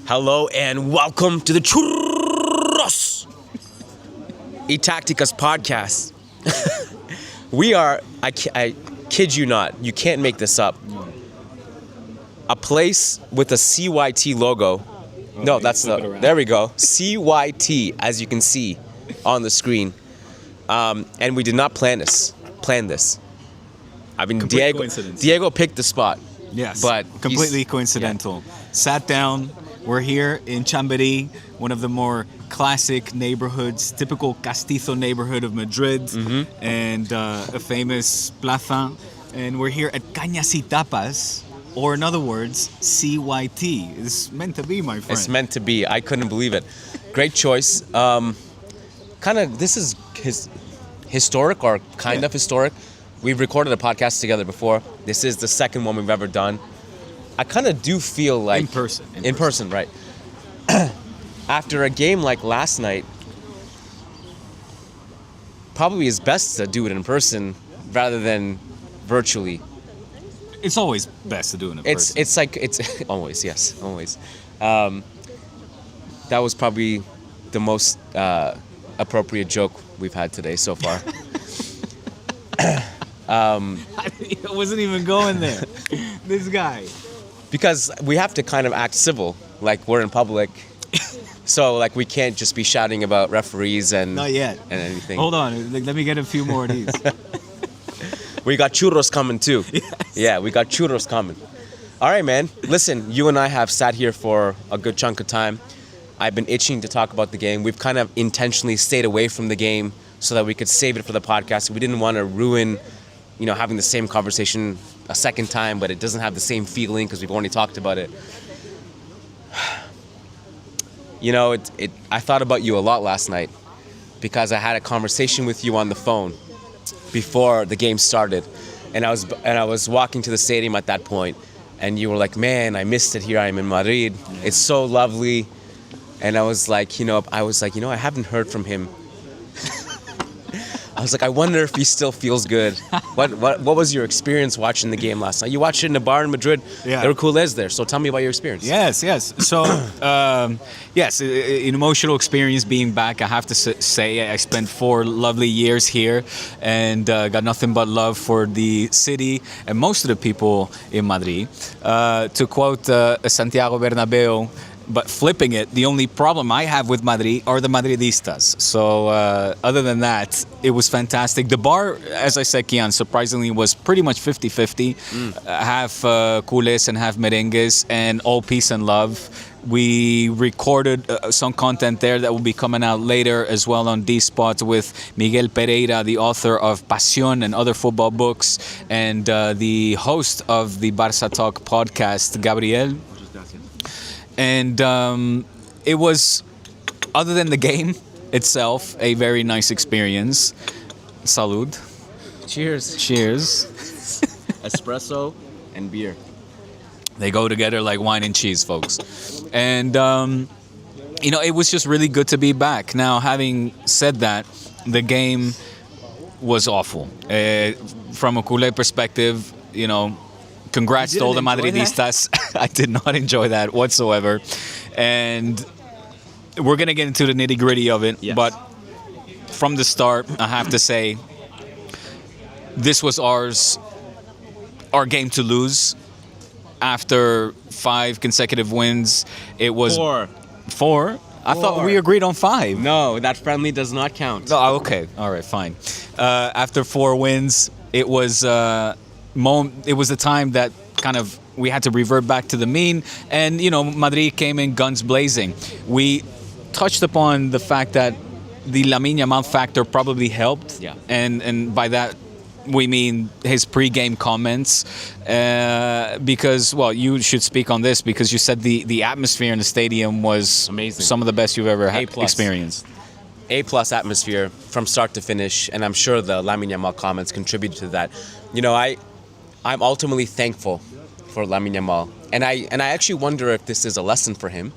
Hello and welcome to the Churros y Tácticas Podcast. We are, I kid you not, you can't make this up. A place with a CYT logo. No, that's the, there we go. CYT, as you can see on the screen. And we did not plan this. I mean, Diego picked the spot. Yes, but completely coincidental. Yeah. Sat down. We're here in Chamberí, one of the more classic neighborhoods, typical castizo neighborhood of Madrid, and a famous plaza. And we're here at Cañas y Tapas, or in other words, CYT. It's meant to be, my friend. It's meant to be. I couldn't believe it. Great choice. This is historic or kind of historic. We've recorded a podcast together before. This is the second one we've ever done. I kind of do feel like... In person, right. After a game like last night, probably it's best to do it in person rather than virtually. It's always best to do it in person. It's always, yes, always. That was probably the most appropriate joke we've had today so far. I wasn't even going there. This guy. Because we have to kind of act civil, like we're in public. So like we can't just be shouting about referees and not yet and anything. Hold on, let me get a few more of these. We got churros coming too. Yes. Yeah, we got churros coming. All right, man. Listen, you and I have sat here for a good chunk of time. I've been itching to talk about the game. We've kind of intentionally stayed away from the game so that we could save it for the podcast. We didn't want to ruin, having the same conversation a second time, but it doesn't have the same feeling because we've already talked about it. I thought about you a lot last night because I had a conversation with you on the phone before the game started, and I was walking to the stadium at that point, and you were like, "Man, I missed it here. I'm in Madrid. It's so lovely." And I was like, I haven't heard from him. I was like, I wonder if he still feels good. What was your experience watching the game last night? You watched it in a bar in Madrid. Yeah. There were culés there. So tell me about your experience. Yes. So, yes, an emotional experience being back. I have to say I spent 4 lovely years here and got nothing but love for the city and most of the people in Madrid. To quote Santiago Bernabeu, but flipping it, the only problem I have with Madrid are the Madridistas. So other than that, it was fantastic. The bar, as I said, Kiyan, surprisingly was pretty much 50-50. Half culés and half merengues, and all peace and love. We recorded some content there that will be coming out later as well on D-Spot with Miguel Pereira, the author of Pasión and other football books, and the host of the Barca Talk podcast, Gabriel. And it was, other than the game itself, a very nice experience. Salud. Cheers. Espresso and beer. They go together like wine and cheese, folks. And, it was just really good to be back. Now, having said that, the game was awful. From a culé perspective, congrats to all the Madridistas. I did not enjoy that whatsoever. And we're going to get into the nitty-gritty of it. Yes. But from the start, I have to say, this was our game to lose. After 5 consecutive wins, it was... 4? I thought we agreed on 5. No, that friendly does not count. Oh, okay. All right, fine. After 4 wins, it was... it was the time that kind of we had to revert back to the mean, and Madrid came in guns blazing. We touched upon the fact that the Lamine Yamal factor probably helped, and by that we mean his pre-game comments, because you should speak on this because you said the atmosphere in the stadium was amazing, some of the best you've ever experienced. A+ atmosphere from start to finish, and I'm sure the Lamine Yamal comments contributed to that. I'm ultimately thankful for Lamine Yamal, and I actually wonder if this is a lesson for him.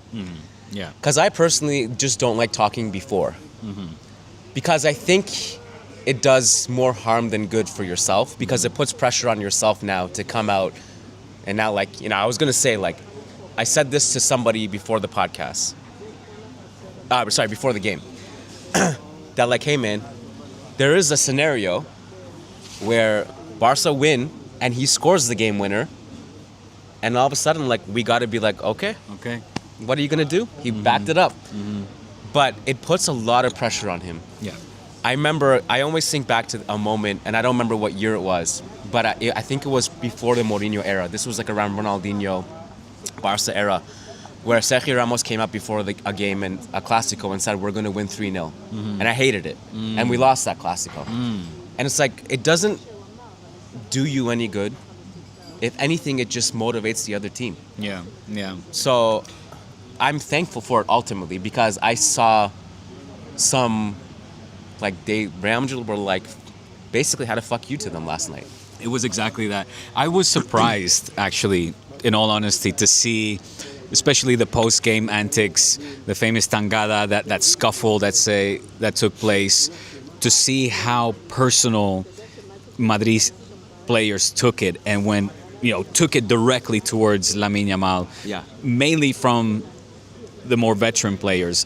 Yeah. Because I personally just don't like talking before, because I think it does more harm than good for yourself, because it puts pressure on yourself now to come out and now, I was gonna say, I said this to somebody before the podcast. Before the game. That like, hey man, there is a scenario where Barca win and he scores the game winner, and all of a sudden like we got to be like, okay, what are you gonna do? He backed it up, but it puts a lot of pressure on him. Yeah. I always think back to a moment, and I don't remember what year it was, but I think it was before the Mourinho era. This was like around Ronaldinho, Barca era, where Sergio Ramos came up before a game and a Clásico and said, we're going to win 3-0. And I hated it. And we lost that Clásico. And it's like, it doesn't do you any good. If anything, it just motivates the other team. Yeah. So I'm thankful for it ultimately, because I saw some, like, Real Madrid were like, basically had a fuck you to them last night. It was exactly that. I was surprised, actually, in all honesty, to see, especially the post-game antics, the famous tangada, that scuffle that took place, to see how personal Madrid players took it, and took it directly towards Lamine Yamal. Yeah. Mainly from the more veteran players.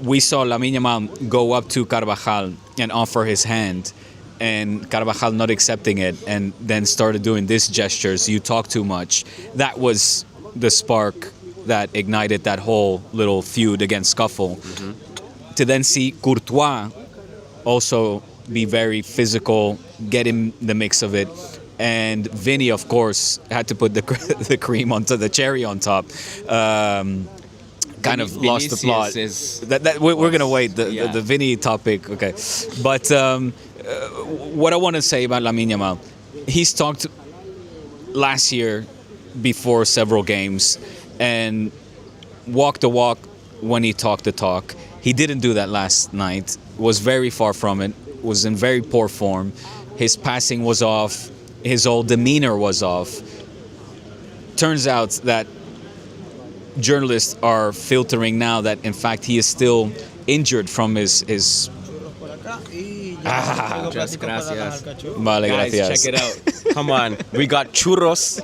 We saw Lamine Yamal go up to Carvajal and offer his hand, and Carvajal not accepting it, and then started doing these gestures. You talk too much. That was the spark that ignited that whole little feud against scuffle. To then see Courtois also be very physical, get in the mix of it, and Vinny, of course, had to put the cream onto the cherry on top. Kind of lost the plot. We're gonna wait the Vinny topic, okay? But what I want to say about Lamine Yamal, he's talked last year before several games and walked the walk when he talked the talk. He didn't do that last night. Was very far from it. Was in very poor form. His passing was off. His whole demeanor was off. Turns out that journalists are filtering now that in fact he is still injured from his Just gracias. Vale, Guys, gracias. check it out. Come on, we got churros.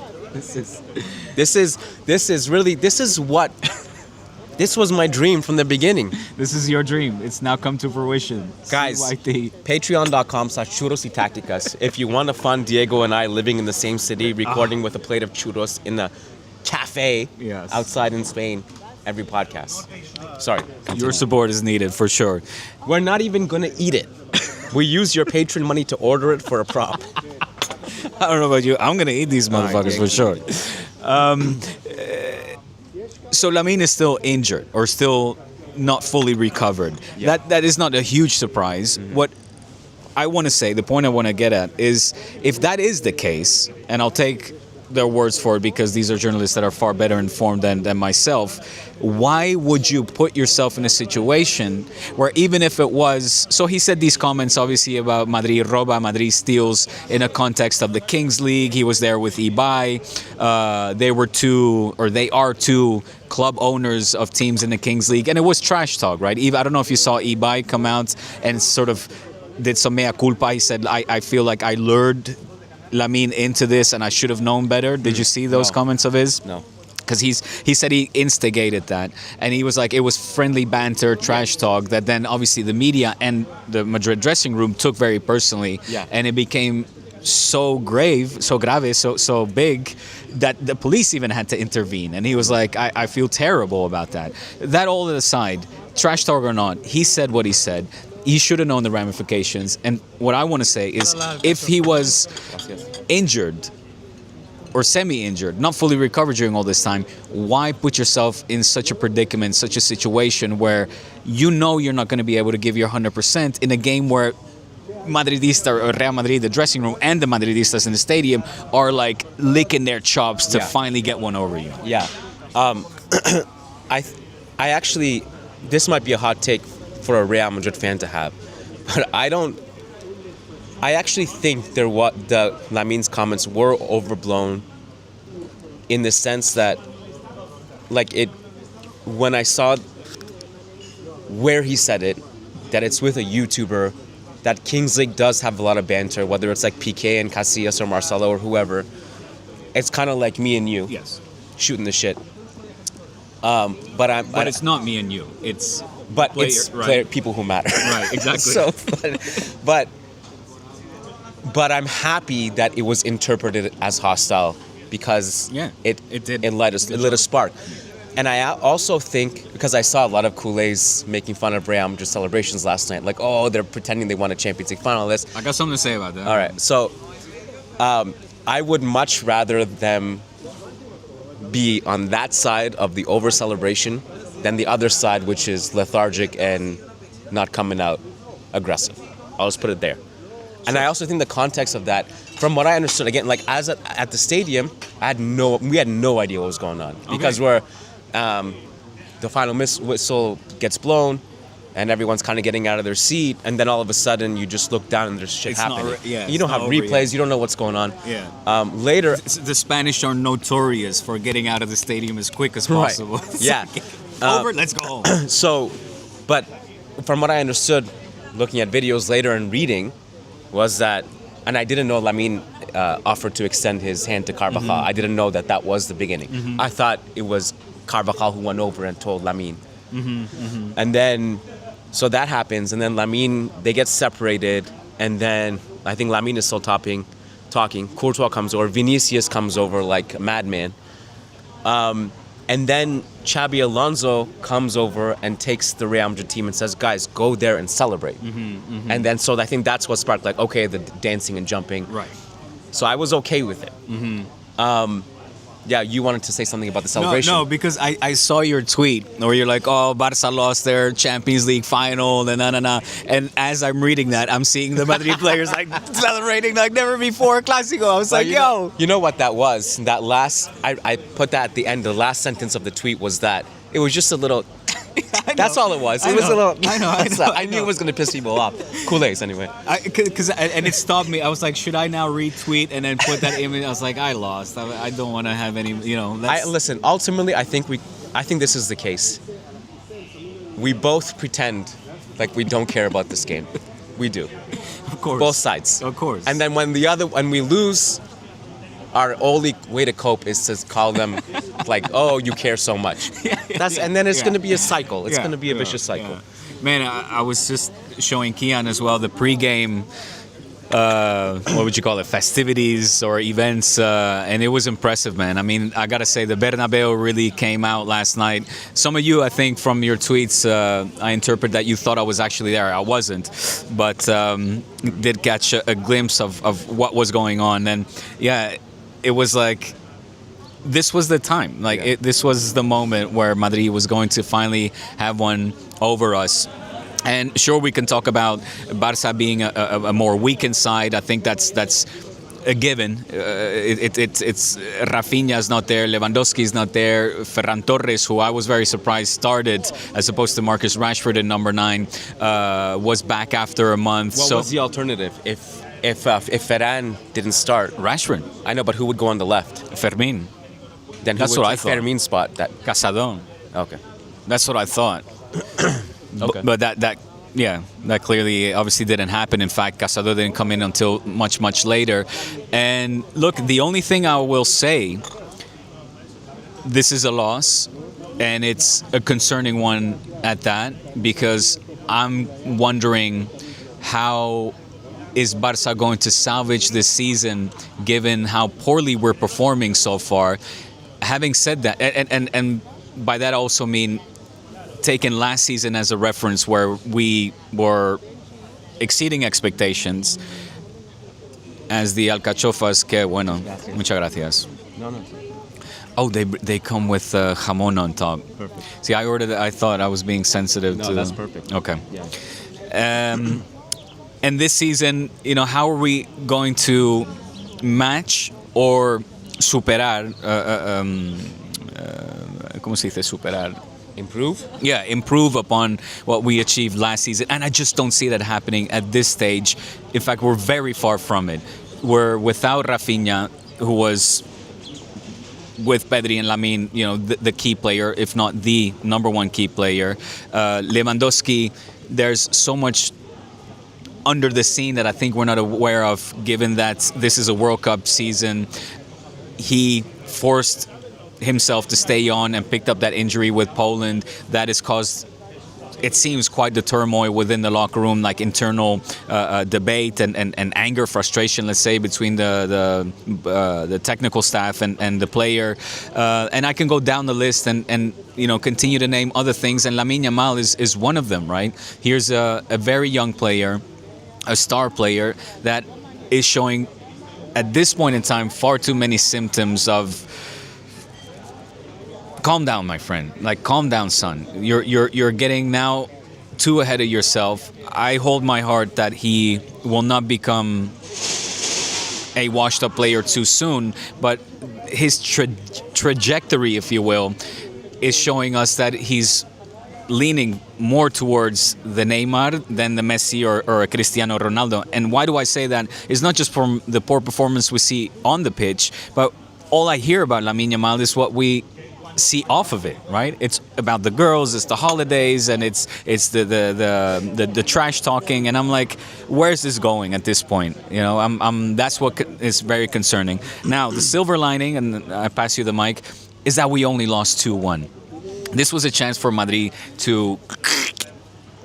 This was my dream from the beginning. This is your dream. It's now come to fruition. Guys, CYT. patreon.com/Churros y Tácticas. If you want to fund Diego and I living in the same city, recording with a plate of churros in a cafe outside in Spain every podcast. Sorry. Continue. Your support is needed for sure. We're not even going to eat it. We use your Patreon money to order it for a prop. I don't know about you. I'm going to eat these motherfuckers for sure. So Lamine is still injured or still not fully recovered. Yeah. That is not a huge surprise. Mm-hmm. What I want to say, the point I want to get at is, if that is the case, and I'll take their words for it because these are journalists that are far better informed than myself, why would you put yourself in a situation where even if it was... So he said these comments obviously about Madrid roba, Madrid steals in a context of the Kings League. He was there with Ibai. They are two club owners of teams in the Kings League. And it was trash talk, right? I don't know if you saw Ibai come out and sort of did some mea culpa. He said, I feel like I lured Lamine into this and I should have known better. Did you see those comments of his? No. Because he said he instigated that, and he was like, it was friendly banter, trash talk that then obviously the media and the Madrid dressing room took very personally, and it became so grave, so big that the police even had to intervene. And he was like, I feel terrible about that. That all aside, trash talk or not, he said what he said. He should have known the ramifications. And what I want to say is, if he was injured or semi-injured, not fully recovered during all this time, why put yourself in such a predicament, such a situation where you know you're not going to be able to give your 100% in a game where Madridista or Real Madrid, the dressing room, and the Madridistas in the stadium are like licking their chops to finally get one over you? Yeah. I actually, this might be a hot take for a Real Madrid fan to have, but I actually think the Lamine's comments were overblown in the sense that, when I saw where he said it, that it's with a YouTuber, that Kings League does have a lot of banter, whether it's like PK and Casillas or Marcelo or whoever. It's kind of like me and you shooting the shit. But it's not me and you. It's people who matter. Right, exactly. So, but I'm happy that it was interpreted as hostile because it lit a spark. And I also think, because I saw a lot of Kool-Aids making fun of Real Madrid celebrations last night, like, oh, they're pretending they won a Champions League final. I got something to say about that. All right, so I would much rather them be on that side of the over-celebration than the other side, which is lethargic and not coming out aggressive. I'll just put it there. And I also think the context of that, from what I understood, again, like at the stadium, we had no idea what was going on because the final whistle gets blown, and everyone's kind of getting out of their seat, and then all of a sudden you just look down and there's shit happening. You don't have replays, you don't know what's going on. Later, the Spanish are notorious for getting out of the stadium as quick as possible. Right. Yeah. Over, let's go home. So, but from what I understood, looking at videos later and reading, was that, and I didn't know Lamine offered to extend his hand to Carvajal. I didn't know that was the beginning. I thought it was Carvajal who went over and told Lamine. And then, so that happens, and then Lamine, they get separated, and then I think Lamine is still talking. Courtois comes over, Vinícius comes over like a madman. And then Xabi Alonso comes over and takes the Real Madrid team and says, guys, go there and celebrate. And then, so I think that's what sparked, like, okay, the dancing and jumping. Right. So I was okay with it. Yeah, you wanted to say something about the celebration. No, because I saw your tweet where you're like, oh, Barca lost their Champions League final, and And as I'm reading that, I'm seeing the Madrid players like celebrating like never before Clásico. I was like, yo. You know what that was? That last, I put that at the end. The last sentence of the tweet was that it was just a little. That's all it was. It was a little. I knew it was going to piss people off. Kool-Aids, anyway. And it stopped me. I was like, should I now retweet and then put that image? I was like, I lost. I don't want to have any. Listen. Ultimately, I think this is the case. We both pretend like we don't care about this game. We do. Of course. Both sides. Of course. And then when we lose, our only way to cope is to call them like, oh, you care so much. And then it's going to be a cycle. It's going to be a vicious cycle. Man, I was just showing Kiyan as well the pregame, what would you call it, festivities or events, and it was impressive, man. I mean, I got to say, the Bernabeu really came out last night. Some of you, I think, from your tweets, I interpret that you thought I was actually there. I wasn't, but did catch a glimpse of what was going on. And yeah, it was like, this was the time. Like, this was the moment where Madrid was going to finally have one over us. And sure, we can talk about Barca being a more weakened side. I think that's a given. It's Rafinha's not there, Lewandowski's not there, Ferran Torres, who I was very surprised started as opposed to Marcus Rashford in number 9, was back after a month. What was the alternative if Ferran didn't start? Rashford. I know, but who would go on the left? Fermin. Then who That's would what I take thought. Fermin's spot? Casadón. Okay. That's what I thought. Okay. But that clearly obviously didn't happen. In fact, Casado didn't come in until much, much later. And look, the only thing I will say, this is a loss, and it's a concerning one at that, because I'm wondering how is Barca going to salvage this season given how poorly we're performing so far. Having said that, and by that I also mean taking last season as a reference where we were exceeding expectations as the alcachofas que bueno. Gracias. Muchas gracias. No. Oh, they come with jamón on top. Perfect. See, I ordered it. I thought I was being sensitive to. No, that's perfect. Okay. Yeah. And this season, how are we going to match or superar? ¿Cómo se dice superar? Improve? Yeah, improve upon what we achieved last season. And I just don't see that happening at this stage. In fact, we're very far from it. We're without Rafinha, who was with Pedri and Lamine, the key player, if not the number one key player. Lewandowski, there's so much under the scene that I think we're not aware of, given that this is a World Cup season. He forced himself to stay on and picked up that injury with Poland that has caused, it seems, quite the turmoil within the locker room, like internal debate and anger, frustration, let's say, between the technical staff and the player. And I can go down the list and continue to name other things. And Lamine Yamal is one of them, right? Here's a very young player, a star player that is showing, at this point in time, far too many symptoms of, calm down, my friend. Like, calm down, son. You're getting now too ahead of yourself. I hold my heart that he will not become a washed-up player too soon, but his trajectory, if you will, is showing us that he's leaning more towards the Neymar than the Messi or a Cristiano Ronaldo. And why do I say that? It's not just from the poor performance we see on the pitch, but all I hear about Lamine Yamal is what we see off of it, right? It's about the girls, it's the holidays, and it's the trash talking, and I'm like, where's this going at this point? That's what is very concerning. Now, the silver lining, and I pass you the mic, is that we only lost 2-1. This was a chance for Madrid to,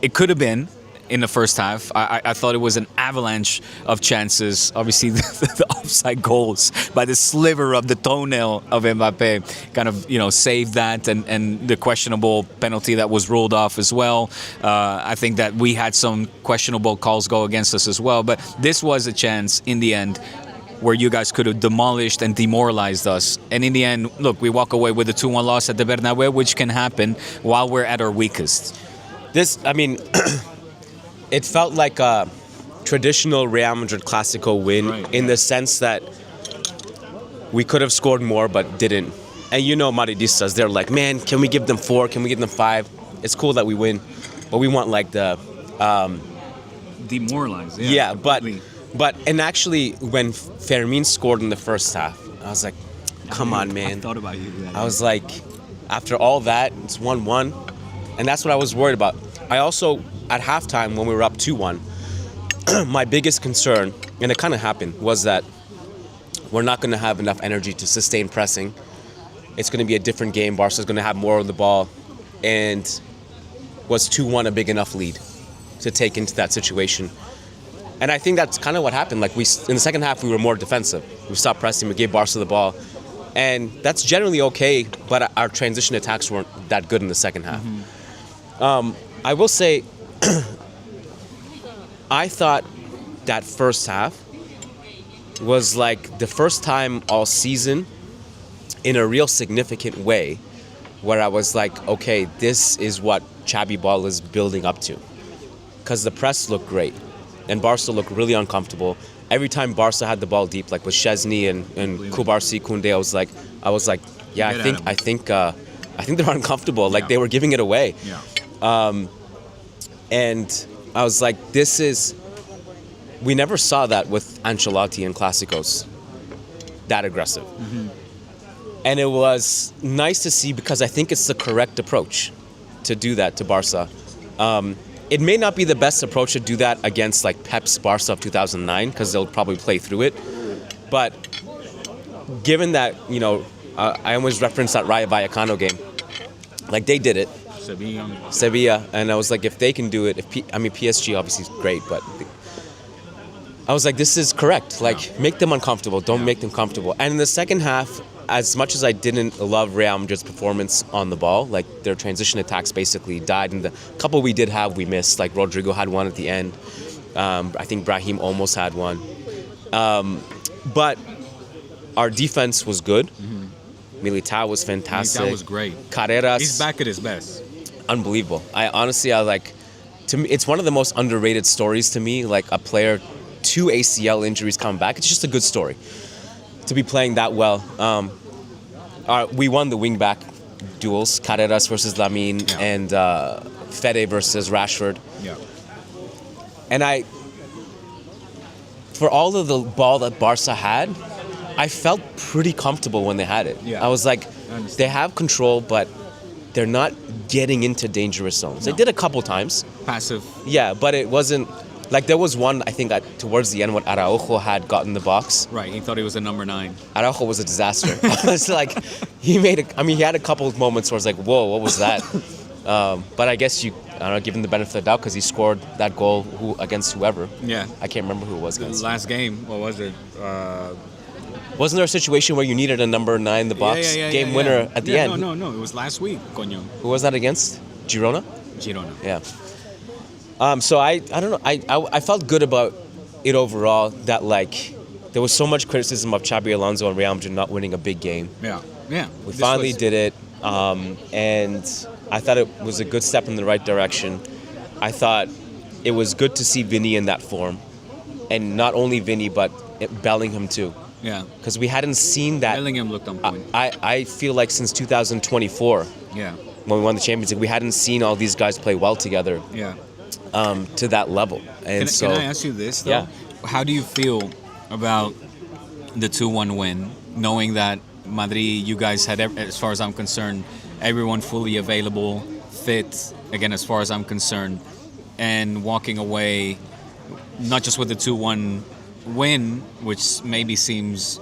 it could have been in the first half. I thought it was an avalanche of chances. Obviously, the offside goals by the sliver of the toenail of Mbappe kind of, saved that, and the questionable penalty that was ruled off as well. I think that we had some questionable calls go against us as well. But this was a chance in the end where you guys could have demolished and demoralized us. And in the end, look, we walk away with a 2-1 loss at the Bernabeu, which can happen while we're at our weakest. It felt like a traditional Real Madrid Clásico win, right, in the sense that we could have scored more but didn't. And Madridistas, they're like, man, can we give them 4? Can we give them 5? It's cool that we win, but we want like the... demoralized. Yeah, and actually when Fermin scored in the first half, I was like, come on, man. I thought about you. I was like, after all that, it's 1-1. And that's what I was worried about. I also, at halftime, when we were up 2-1, my biggest concern, and it kind of happened, was that we're not going to have enough energy to sustain pressing. It's going to be a different game. Barca's going to have more of the ball. And was 2-1 a big enough lead to take into that situation? And I think that's kind of what happened. Like, in the second half, we were more defensive. We stopped pressing. We gave Barca the ball. And that's generally okay, but our transition attacks weren't that good in the second half. Mm-hmm. I will say, I thought that first half was like the first time all season in a real significant way where I was like, okay, this is what Xabi ball is building up to. Because the press looked great and Barca looked really uncomfortable. Every time Barca had the ball deep, like with Szczesny and Kubarsi, Koundé, I was like, yeah, I think they're uncomfortable. Like, they were giving it away. Yeah. And I was like, we never saw that with Ancelotti and Clásicos, that aggressive. Mm-hmm. And it was nice to see, because I think it's the correct approach to do that to Barca. It may not be the best approach to do that against like Pep's Barca of 2009, because they'll probably play through it. But given that, I always reference that Rayo Vallecano game. Like, they did it. Sevilla. And I was like, if they can do it, PSG obviously is great, but I was like, this is correct. Like, make them uncomfortable. Don't make them comfortable. And in the second half, as much as I didn't love Real Madrid's performance on the ball, like their transition attacks basically died, and the couple we did have, we missed. Like Rodrigo had one at the end. I think Brahim almost had one. But our defense was good. Mm-hmm. Militao was fantastic. Militao was great. Carreras. He's back at his best. Unbelievable. To me, it's one of the most underrated stories to me, like a player, 2 ACL injuries coming back. It's just a good story to be playing that well. We won the wing-back duels, Carreras versus Lamine, and Fede versus Rashford. Yeah. And for all of the ball that Barca had, I felt pretty comfortable when they had it. Yeah. I was like, they have control, but they're not getting into dangerous zones. No. They did a couple times. Passive. Yeah, but it wasn't Like there was one, I think, towards the end when Araujo had gotten the box. Right, he thought he was a number 9. Araujo was a disaster. It's like he had a couple of moments where I was like, whoa, what was that? But I guess I don't know, give him the benefit of the doubt because he scored that goal against whoever. Yeah. I can't remember who it was against. The last game, what was it? Wasn't there a situation where you needed a number 9 in the box? Game winner at the end? No. It was last week, coño. Who was that against? Girona? Girona. Yeah. So I don't know. I felt good about it overall that like there was so much criticism of Xabi Alonso and Real Madrid not winning a big game. Yeah. We finally did it, and I thought it was a good step in the right direction. I thought it was good to see Vinny in that form, and not only Vinny but Bellingham too. Yeah. Because we hadn't seen that. Bellingham looked on point. I feel like since 2024. Yeah. When we won the Champions League, we hadn't seen all these guys play well together. Yeah. To that level. And can I ask you this, though? Yeah. How do you feel about the 2-1 win, knowing that Madrid, you guys had, as far as I'm concerned, everyone fully available, fit, again, as far as I'm concerned, and walking away not just with the 2-1 win, which maybe seems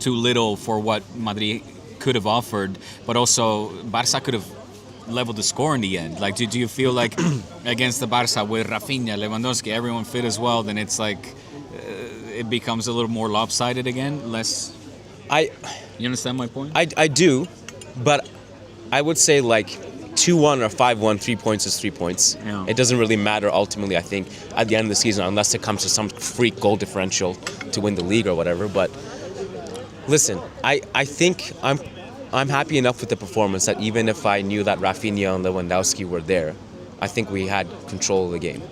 too little for what Madrid could have offered, but also Barca could have leveled the score in the end. Like, do you feel like against the Barca with Rafinha, Lewandowski, everyone fit as well, then it's like it becomes a little more lopsided again, less... You understand my point? I do, but I would say like 2-1 or 5-1, 3 points is 3 points. Yeah. It doesn't really matter ultimately, I think, at the end of the season, unless it comes to some freak goal differential to win the league or whatever. But listen, I think I'm happy enough with the performance that even if I knew that Rafinha and Lewandowski were there, I think we had control of the game.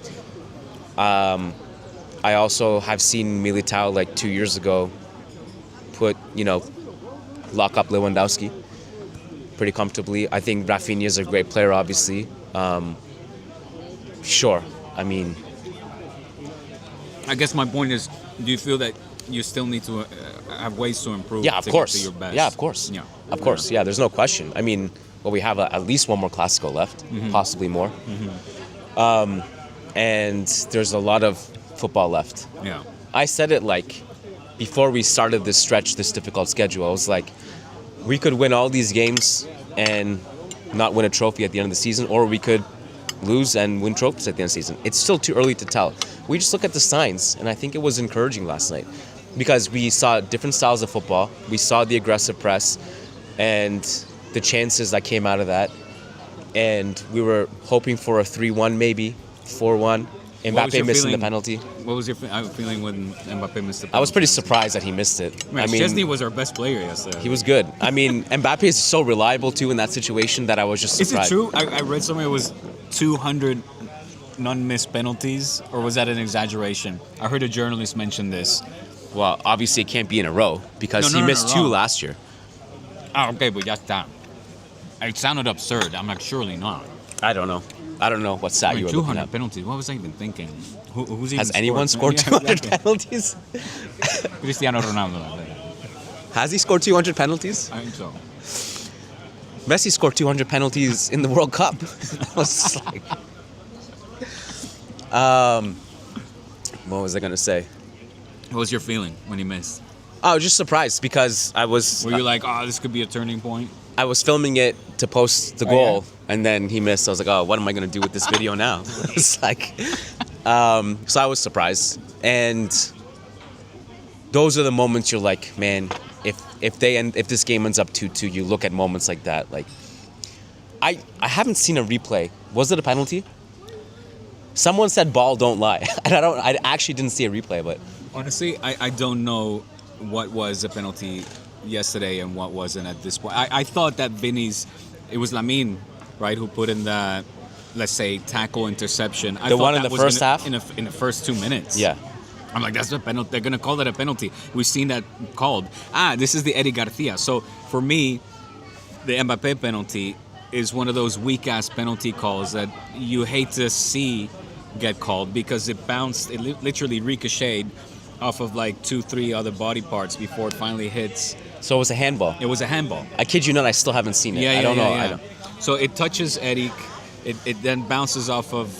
I also have seen Militao like 2 years ago lock up Lewandowski pretty comfortably. I think Rafinha is a great player, obviously. Sure, I mean... I guess my point is, do you feel that you still need to have ways to improve Yeah, of to course. get to your best? Yeah, of course. Yeah. Of course, yeah, there's no question. I mean, we have at least one more Clásico left, possibly more. And there's a lot of football left. Yeah. I said it like before we started this stretch, this difficult schedule. I was like, we could win all these games and not win a trophy at the end of the season, or we could lose and win trophies at the end of the season. It's still too early to tell. We just look at the signs, and I think it was encouraging last night because we saw different styles of football. We saw the aggressive press and the chances that came out of that, and we were hoping for a 3-1 maybe, 4-1. Mbappe missing the penalty. What was your feeling when Mbappe missed the penalty? I was pretty surprised that he missed it. Man, Szczesny was our best player yesterday. He was good. I mean, Mbappe is so reliable too in that situation that I was just surprised. Is it true? I read somewhere it was 200 non-missed penalties, or was that an exaggeration? I heard a journalist mention this. Well, obviously it can't be in a row because he missed 2 last year. Oh, okay, but that's that. It sounded absurd. I'm like, surely not. I don't know what stat you were looking 200 at. penalties. What was I even thinking? Who's even Has anyone scored 200 penalties? Cristiano Ronaldo. Has he scored 200 penalties? I think so. Messi scored 200 penalties in the World Cup. I was just like... what was I going to say? What was your feeling when he missed? I was just surprised because I was... Were you like, this could be a turning point? I was filming it to post the goal, and then he missed. I was like, what am I going to do with this video now? It's like... so I was surprised. And those are the moments you're like, man, if this game ends up 2-2, you look at moments like that. Like, I haven't seen a replay. Was it a penalty? Someone said ball don't lie. And I actually didn't see a replay, but... Honestly, I don't know what was a penalty yesterday and what wasn't at this point. I thought that it was Lamine, right, who put in the, let's say, tackle interception. The one in the first half? In the first 2 minutes. Yeah. I'm like, that's a penalty. They're going to call that a penalty. We've seen that called. This is the Eddie Garcia. So for me, the Mbappe penalty is one of those weak-ass penalty calls that you hate to see get called because it bounced, it literally ricocheted off of like 2-3 other body parts before it finally hits. So it was a handball? It was a handball. I kid you not, I still haven't seen it. I don't know. So it touches Eddie. It then bounces off of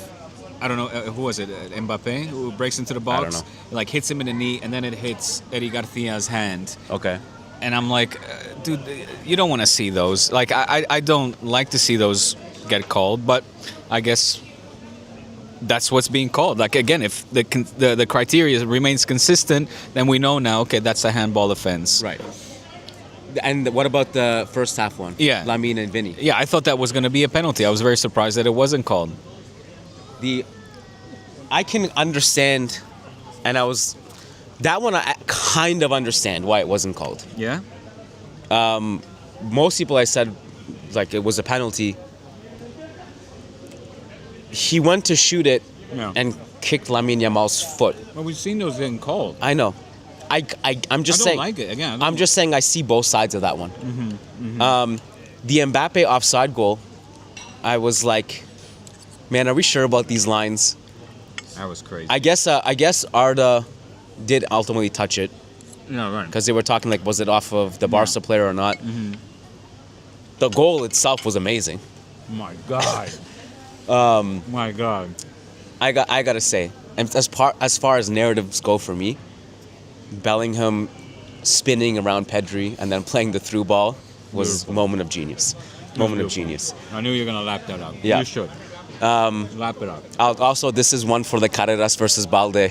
I don't know, who was it? Mbappe, who breaks into the box? I don't know. Like, hits him in the knee, and then it hits Eddie Garcia's hand. Okay. And I'm like, dude, you don't want to see those. Like, I don't like to see those get called, but I guess that's what's being called. Like, again, if the criteria remains consistent, then we know now, okay, that's a handball offense. Right. And what about the first half one? Yeah. Lamine and Vinny. Yeah, I thought that was going to be a penalty. I was very surprised that it wasn't called. I can understand, and that one I kind of understand why it wasn't called. Yeah? Most people I said, like, it was a penalty. He went to shoot it and kicked Lamine Yamal's foot. Well, we've seen those getting called. I know. I'm just saying. I don't like it. Again, I'm just saying I see both sides of that one. The Mbappe offside goal, I was like, man, are we sure about these lines? That was crazy. I guess Arda did ultimately touch it Yeah, right. because they were talking like, was it off of the Barca player or not? The goal itself was amazing. My God. My God. I gotta say, and as far as narratives go for me, Bellingham spinning around Pedri and then playing the through ball was Beautiful. a moment of genius. Moment of Beautiful. genius. I knew you were going to lap that up. Yeah. You should. Lap it up. Also, this is one for the Carreras versus Balde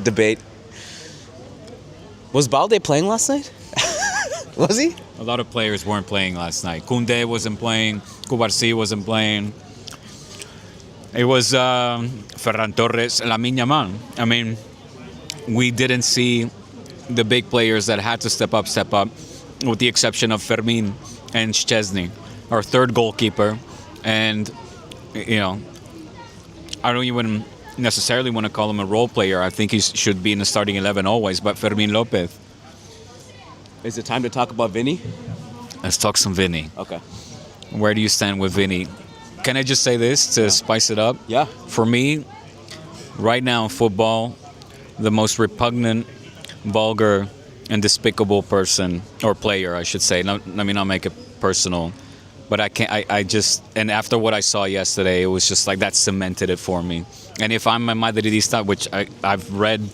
debate. Was Balde playing last night? Was he? A lot of players weren't playing last night. Koundé wasn't playing. Cubarsí wasn't playing. It was Ferran Torres, Lamine Yamal. I mean, we didn't see the big players that had to step up, with the exception of Fermin and Szczesny, our third goalkeeper. And, you know, I don't even necessarily want to call him a role player. I think he should be in the starting 11 always, but Fermin Lopez. Is it time to talk about Vinny? Let's talk some Vinny. Okay. Where do you stand with Vinny? Can I just say this to spice it up? Yeah. For me, right now in football, the most repugnant, vulgar, and despicable person, or player, I should say. Let me not make it personal. But I can't, I just, and after what I saw yesterday, it was just like, that cemented it for me. And if I'm a Madridista, which I've read,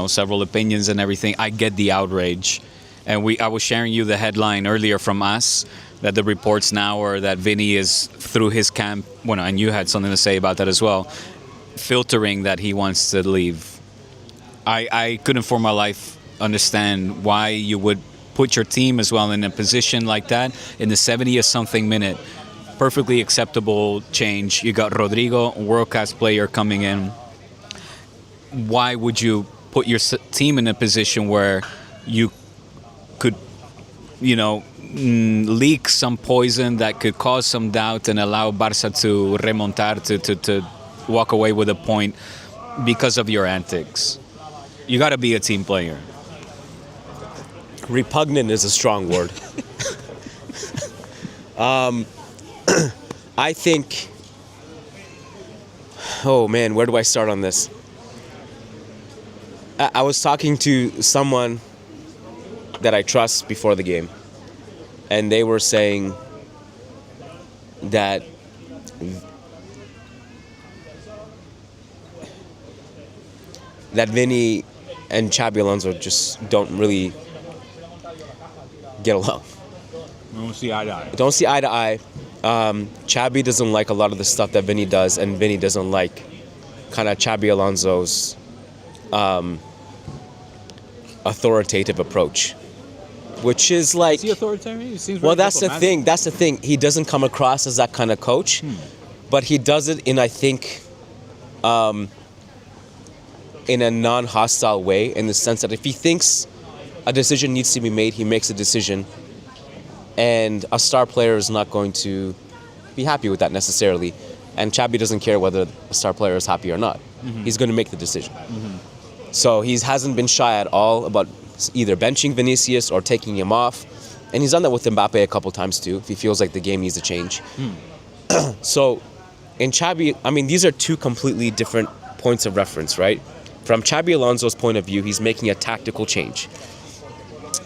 several opinions and everything, I get the outrage. And I was sharing you the headline earlier from us, that the reports now are that Vinny is through his camp, and you had something to say about that as well, filtering that he wants to leave. I couldn't for my life understand why you would put your team as well in a position like that in the 70th-something minute. Perfectly acceptable change. You got Rodrigo, a world-class player, coming in. Why would you put your team in a position where you could, leak some poison that could cause some doubt and allow Barca to remontar, to walk away with a point because of your antics? You got to be a team player. Repugnant is a strong word. I think, oh man, where do I start on this? I was talking to someone that I trust before the game, and they were saying that Vinny and Xabi Alonso just don't really get along. We don't see eye to eye. Don't see eye to eye. Xabi doesn't like a lot of the stuff that Vinny does, and Vinny doesn't like kind of Xabi Alonso's authoritative approach, which is like. Is he authoritarian? He seems very well, that's the diplomatic. thing. That's the thing. He doesn't come across as that kind of coach, but he does it in, I think, in a non-hostile way, in the sense that if he thinks a decision needs to be made, he makes a decision, and a star player is not going to be happy with that necessarily. And Xabi doesn't care whether a star player is happy or not. He's going to make the decision. So he hasn't been shy at all about either benching Vinícius or taking him off. And he's done that with Mbappe a couple times too, if he feels like the game needs to change. So in Xabi, I mean, these are two completely different points of reference, right? From Xabi Alonso's point of view, he's making a tactical change.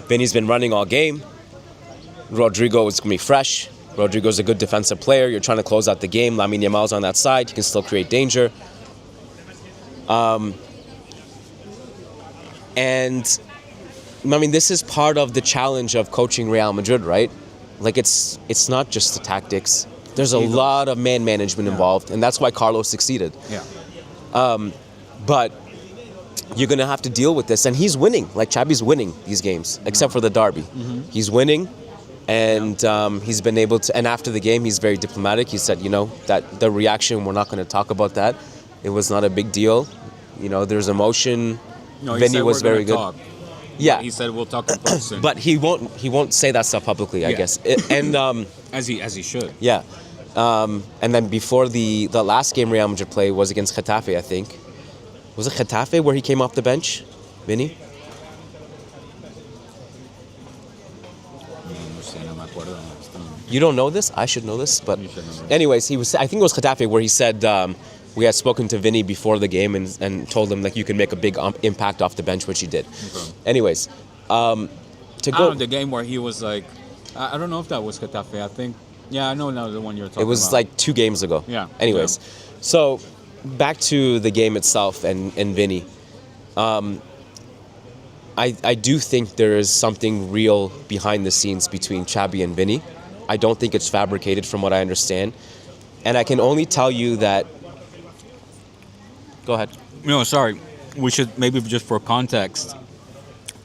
Vinny's been running all game. Rodrigo is going to be fresh. Rodrigo's a good defensive player. You're trying to close out the game. Lamine Yamal's on that side. He can still create danger. And I mean, this is part of the challenge of coaching Real Madrid, right? Like, it's not just the tactics. There's a lot of man management involved, and that's why Carlos succeeded. Yeah. But you're going to have to deal with this. And he's winning. Like, Xabi's winning these games, except for the derby. He's winning, and he's been able to... And after the game, he's very diplomatic. He said, that the reaction, we're not going to talk about that. It was not a big deal. There's emotion. No, he Vinny said was we're very good. talk. Yeah. He said we'll talk in person. But he won't say that stuff publicly, I guess. As he should. Yeah. And then before the last game Real Madrid played was against Getafe, I think. Was it Getafe where he came off the bench, Vinny? You don't know this? I should know this, but anyways, I think it was Getafe where he said we had spoken to Vinny before the game and told him like you can make a big impact off the bench, which he did. Okay. Anyways, the game where he was like, I don't know if that was Getafe. I think, I know now the one you're talking about. It was like 2 games ago. Yeah. Anyways, so back to the game itself and Vinny. I do think there is something real behind the scenes between Xabi and Vinny. I don't think it's fabricated from what I understand. And I can only tell you that... Go ahead. No, sorry. We should, maybe just for context,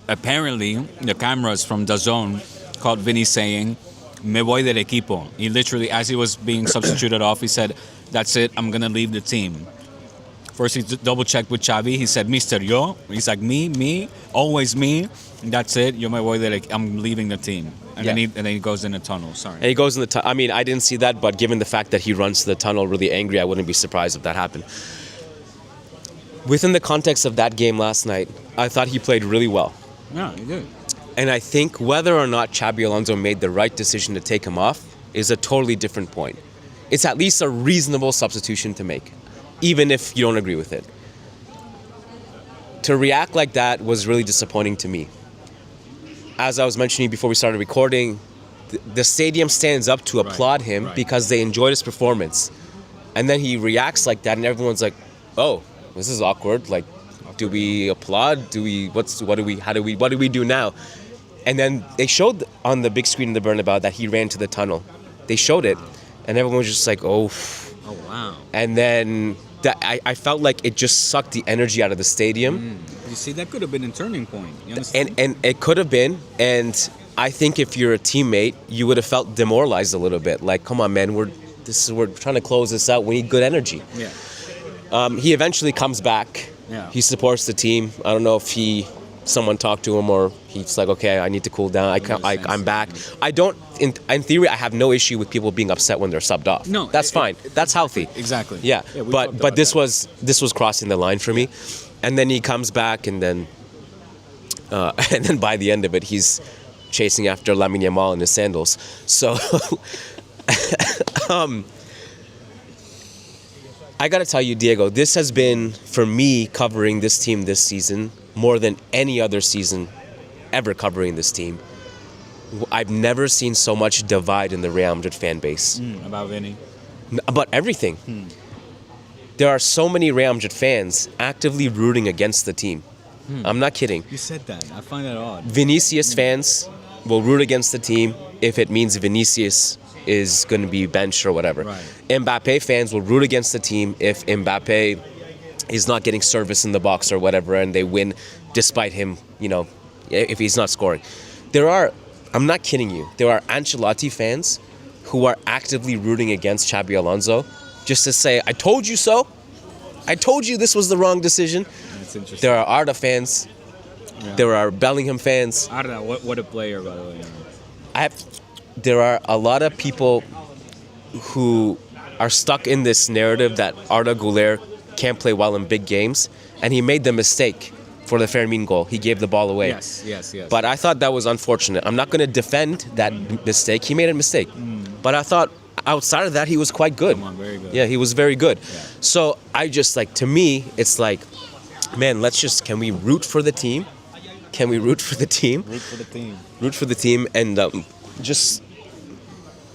apparently the cameras from DAZN caught Vinny saying, "Me voy del equipo." He literally, as he was being substituted off, he said, "That's it, I'm going to leave the team." First, he double-checked with Xabi. He said, "Mister, yo." He's like, me, always me. That's it. Yo me voy del equipo. I'm leaving the team. And then he goes in the tunnel. Sorry. And he goes in the tunnel. I mean, I didn't see that, but given the fact that he runs to the tunnel really angry, I wouldn't be surprised if that happened. Within the context of that game last night, I thought he played really well. Yeah, he did. And I think whether or not Xabi Alonso made the right decision to take him off is a totally different point. It's at least a reasonable substitution to make, even if you don't agree with it. To react like that was really disappointing to me. As I was mentioning before we started recording, the stadium stands up to applaud him because they enjoyed his performance. And then he reacts like that and everyone's like, "Oh, this is awkward. Like, do we applaud? What do we do now?" And then they showed on the big screen in the Bernabeu that he ran to the tunnel. They showed it and everyone was just like, "Oh wow." And then I felt like it just sucked the energy out of the stadium. You see, that could have been a turning point. You understand? And it could have been. And I think if you're a teammate, you would have felt demoralized a little bit. Like, come on, man, we're trying to close this out. We need good energy. Yeah. He eventually comes back. Yeah. He supports the team. I don't know if someone talked to him or he's like, okay, I need to cool down. I'm back. I don't. In theory, I have no issue with people being upset when they're subbed off. No, that's fine. That's healthy. Exactly. Yeah. But this was crossing the line for me. And then he comes back, and then by the end of it, he's chasing after Lamine Yamal in his sandals. So, I gotta tell you, Diego, this has been, for me, covering this team this season more than any other season ever covering this team. I've never seen so much divide in the Real Madrid fan base. About Vinny? About everything. There are so many Real Madrid fans actively rooting against the team. I'm not kidding. You said that. I find that odd. Vinicius fans will root against the team if it means Vinícius is going to be benched or whatever. Right. Mbappe fans will root against the team if Mbappe is not getting service in the box or whatever, and they win despite him, if he's not scoring. I'm not kidding you, there are Ancelotti fans who are actively rooting against Xabi Alonso just to say, "I told you so. I told you this was the wrong decision." That's interesting. There are Arda fans. Yeah. There are Bellingham fans. Arda, what a player, by the way. There are a lot of people who are stuck in this narrative that Arda Güler can't play well in big games, and he made the mistake for the Fermin goal. He gave the ball away. Yes. But I thought that was unfortunate. I'm not going to defend that mistake. He made a mistake. But I thought outside of that, he was quite good. Come on, very good. Yeah, he was very good. Yeah. So I just to me, it's like, man, can we root for the team? Can we root for the team? Root for the team. Root for the team and just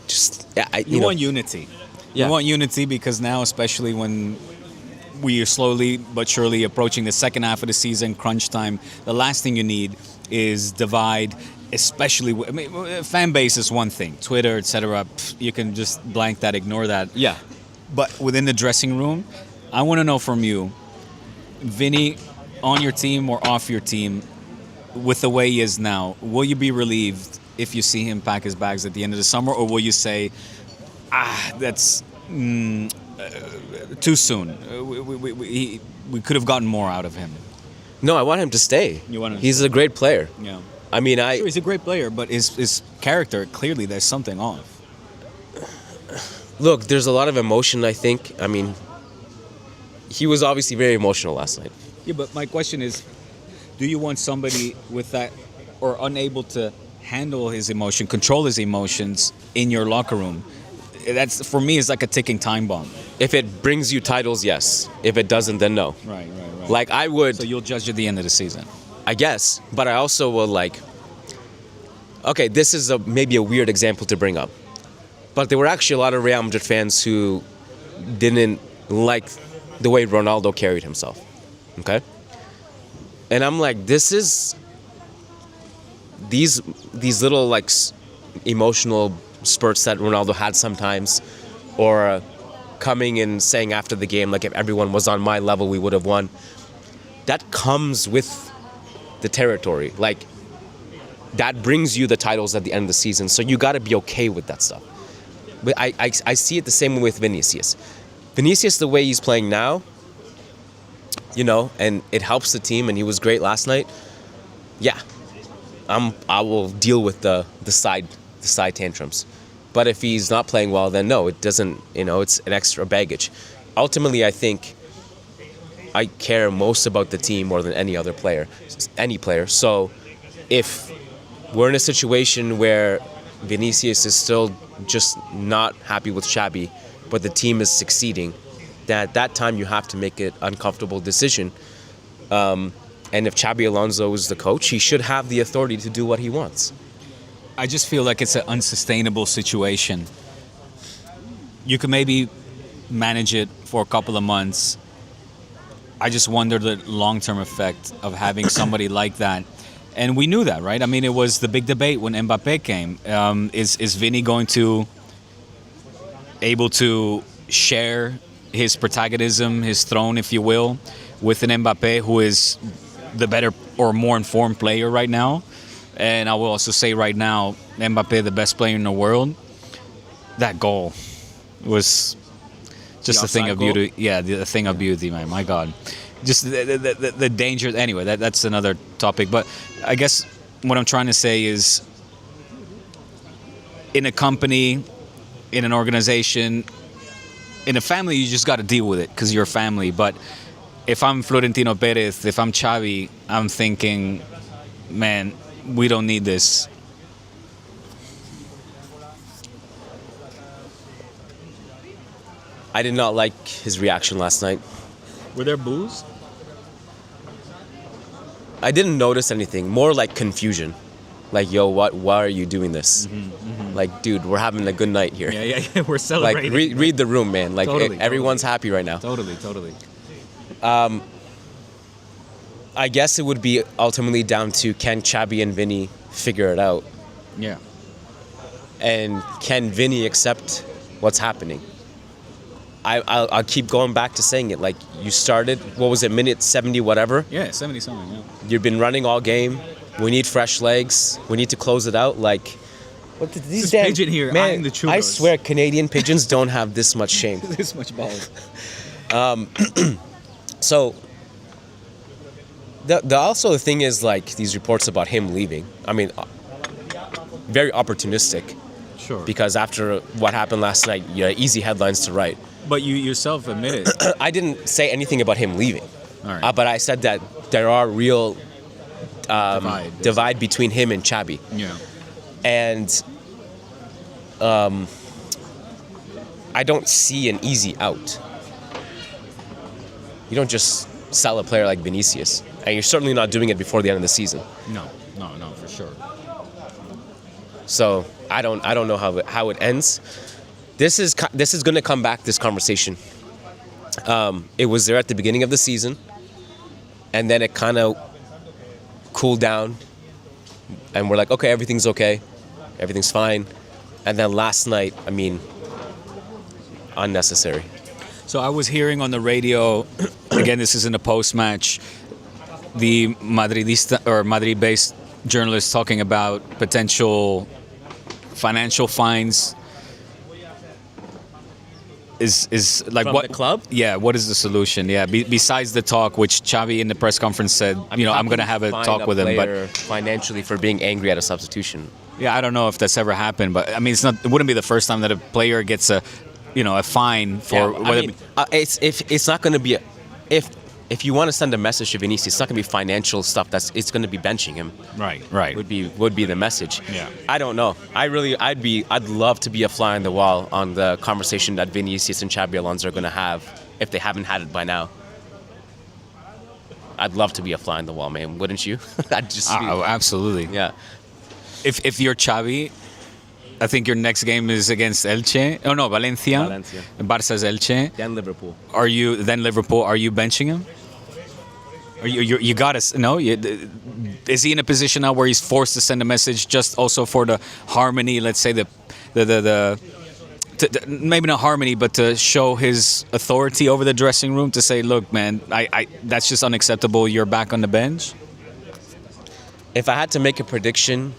just You want unity. Yeah. You want unity because now, especially when we are slowly but surely approaching the second half of the season, crunch time, the last thing you need is divide, especially, fan base is one thing, Twitter, etc. You can just blank that, ignore that. Yeah. But within the dressing room, I want to know from you, Vinny, on your team or off your team, with the way he is now, will you be relieved if you see him pack his bags at the end of the summer, or will you say, that's too soon. We could have gotten more out of him. No, I want him to stay. You want him to He's a great player. Yeah. I mean, Sure, he's a great player, but his character, clearly there's something off. Look, there's a lot of emotion, I think. I mean, he was obviously very emotional last night. Yeah, but my question is, do you want somebody with that, or unable to handle his emotion, control his emotions in your locker room? That's, for me, is like a ticking time bomb. If it brings you titles, yes. If it doesn't, then no. Right. Like, I would... So you'll judge at the end of the season? I guess. But I also will, like... Okay, this is maybe a weird example to bring up. But there were actually a lot of Real Madrid fans who didn't like the way Ronaldo carried himself. Okay? And I'm like, this is... These little, like, emotional spurts that Ronaldo had sometimes, or coming and saying after the game, like, if everyone was on my level, we would have won. That comes with the territory. Like, that brings you the titles at the end of the season, so you got to be okay with that stuff. But I see it the same way with Vinícius. Vinícius, the way he's playing now, you know, and it helps the team, and he was great last night. Yeah, I will deal with the side tantrums. But if he's not playing well, then no, it doesn't, you know, it's an extra baggage. Ultimately, I think I care most about the team more than any player. So if we're in a situation where Vinícius is still just not happy with Xabi, but the team is succeeding, then at that time you have to make an uncomfortable decision. And if Xabi Alonso is the coach, he should have the authority to do what he wants. I just feel like it's an unsustainable situation. You could maybe manage it for a couple of months. I just wonder the long-term effect of having somebody like that. And we knew that, right? I mean, it was the big debate when Mbappé came. Is Vinny going to able to share his protagonism, his throne, if you will, with an Mbappé who is the better or more informed player right now? And I will also say right now, Mbappé, the best player in the world, that goal was just a thing of beauty. Yeah, the thing of beauty, man. My God. Just the danger. Anyway, that's another topic. But I guess what I'm trying to say is, in a company, in an organization, in a family, you just got to deal with it because you're a family. But if I'm Florentino Perez, if I'm Xavi, I'm thinking, man, we don't need this. I did not like his reaction last night. Were there boos? I didn't notice anything. More like confusion. Like, yo, why are you doing this? Like, dude, we're having a good night here. Yeah. We're celebrating. Like, read the room, man. Like, everyone's happy right now. Totally. I guess it would be ultimately down to, can Xabi and Vinny figure it out? Yeah. And can Vinny accept what's happening? I'll keep going back to saying it. Like, you started, what was it, minute 70 whatever? Yeah, 70-something, yeah. You've been running all game. We need fresh legs. We need to close it out. Like, what these damn pigeon here eyeing the churros. I swear, Canadian pigeons don't have this much shame. This much balls. So, the thing is, like, these reports about him leaving. I mean, very opportunistic. Sure. Because after what happened last night, easy headlines to write. But you yourself admitted. I didn't say anything about him leaving. All right. But I said that there are real divide between him and Xabi. Yeah. And I don't see an easy out. You don't just sell a player like Vinícius. And you're certainly not doing it before the end of the season. No, for sure. So, I don't know how it ends. This is going to come back, this conversation. It was there at the beginning of the season, and then it kind of cooled down, and we're like, okay, everything's fine. And then last night, I mean, unnecessary. So I was hearing on the radio, again, this is in a post-match, the Madridista or Madrid-based journalists talking about potential financial fines. Is like From what the club? Yeah, what is the solution? Yeah, besides the talk, which Xavi in the press conference said, I'm going to have a talk with him, but financially for being angry at a substitution. Yeah, I don't know if that's ever happened, but I mean, it wouldn't be the first time that a player gets a fine for. Yeah, I mean, it's not going to be if you want to send a message to Vinícius, it's not going to be financial stuff. It's going to be benching him. Right. Would be the message. Yeah. I don't know. I'd love to be a fly on the wall on the conversation that Vinícius and Xabi Alonso are going to have if they haven't had it by now. I'd love to be a fly on the wall, man. Wouldn't you? I'd just. Absolutely. Yeah. If you're Xavi, I think your next game is against Elche. Oh no, Valencia. Barca's Elche. Then Liverpool. Are you benching him? You gotta no. Is he in a position now where he's forced to send a message just also for the harmony? Let's say maybe not harmony, but to show his authority over the dressing room to say, look, man, I that's just unacceptable. You're back on the bench. If I had to make a prediction,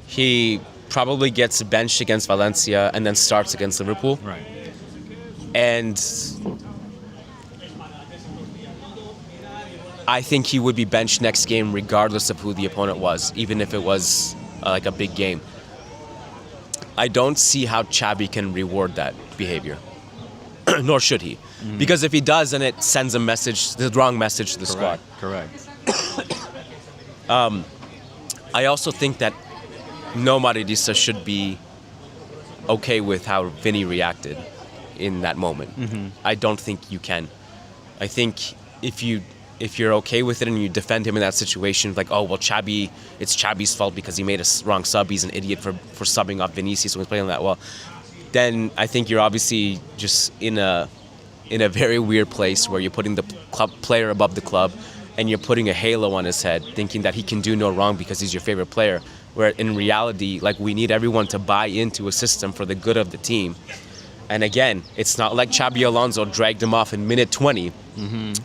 he probably gets benched against Valencia and then starts against Liverpool. Right. And I think he would be benched next game regardless of who the opponent was, even if it was like a big game. I don't see how Xabi can reward that behavior, nor should he. Mm-hmm. Because if he does, then it sends the wrong message to the squad. Correct. I also think that no Madridista should be okay with how Vinny reacted in that moment. Mm-hmm. I don't think you can. I think if you're okay with it and you defend him in that situation, like, oh, well, it's Xabi's fault because he made a wrong sub, he's an idiot for subbing off Vinícius when he's playing that well, then I think you're obviously just in a very weird place where you're putting the club player above the club and you're putting a halo on his head, thinking that he can do no wrong because he's your favorite player. Where in reality, like, we need everyone to buy into a system for the good of the team. And again, it's not like Xabi Alonso dragged him off in minute 20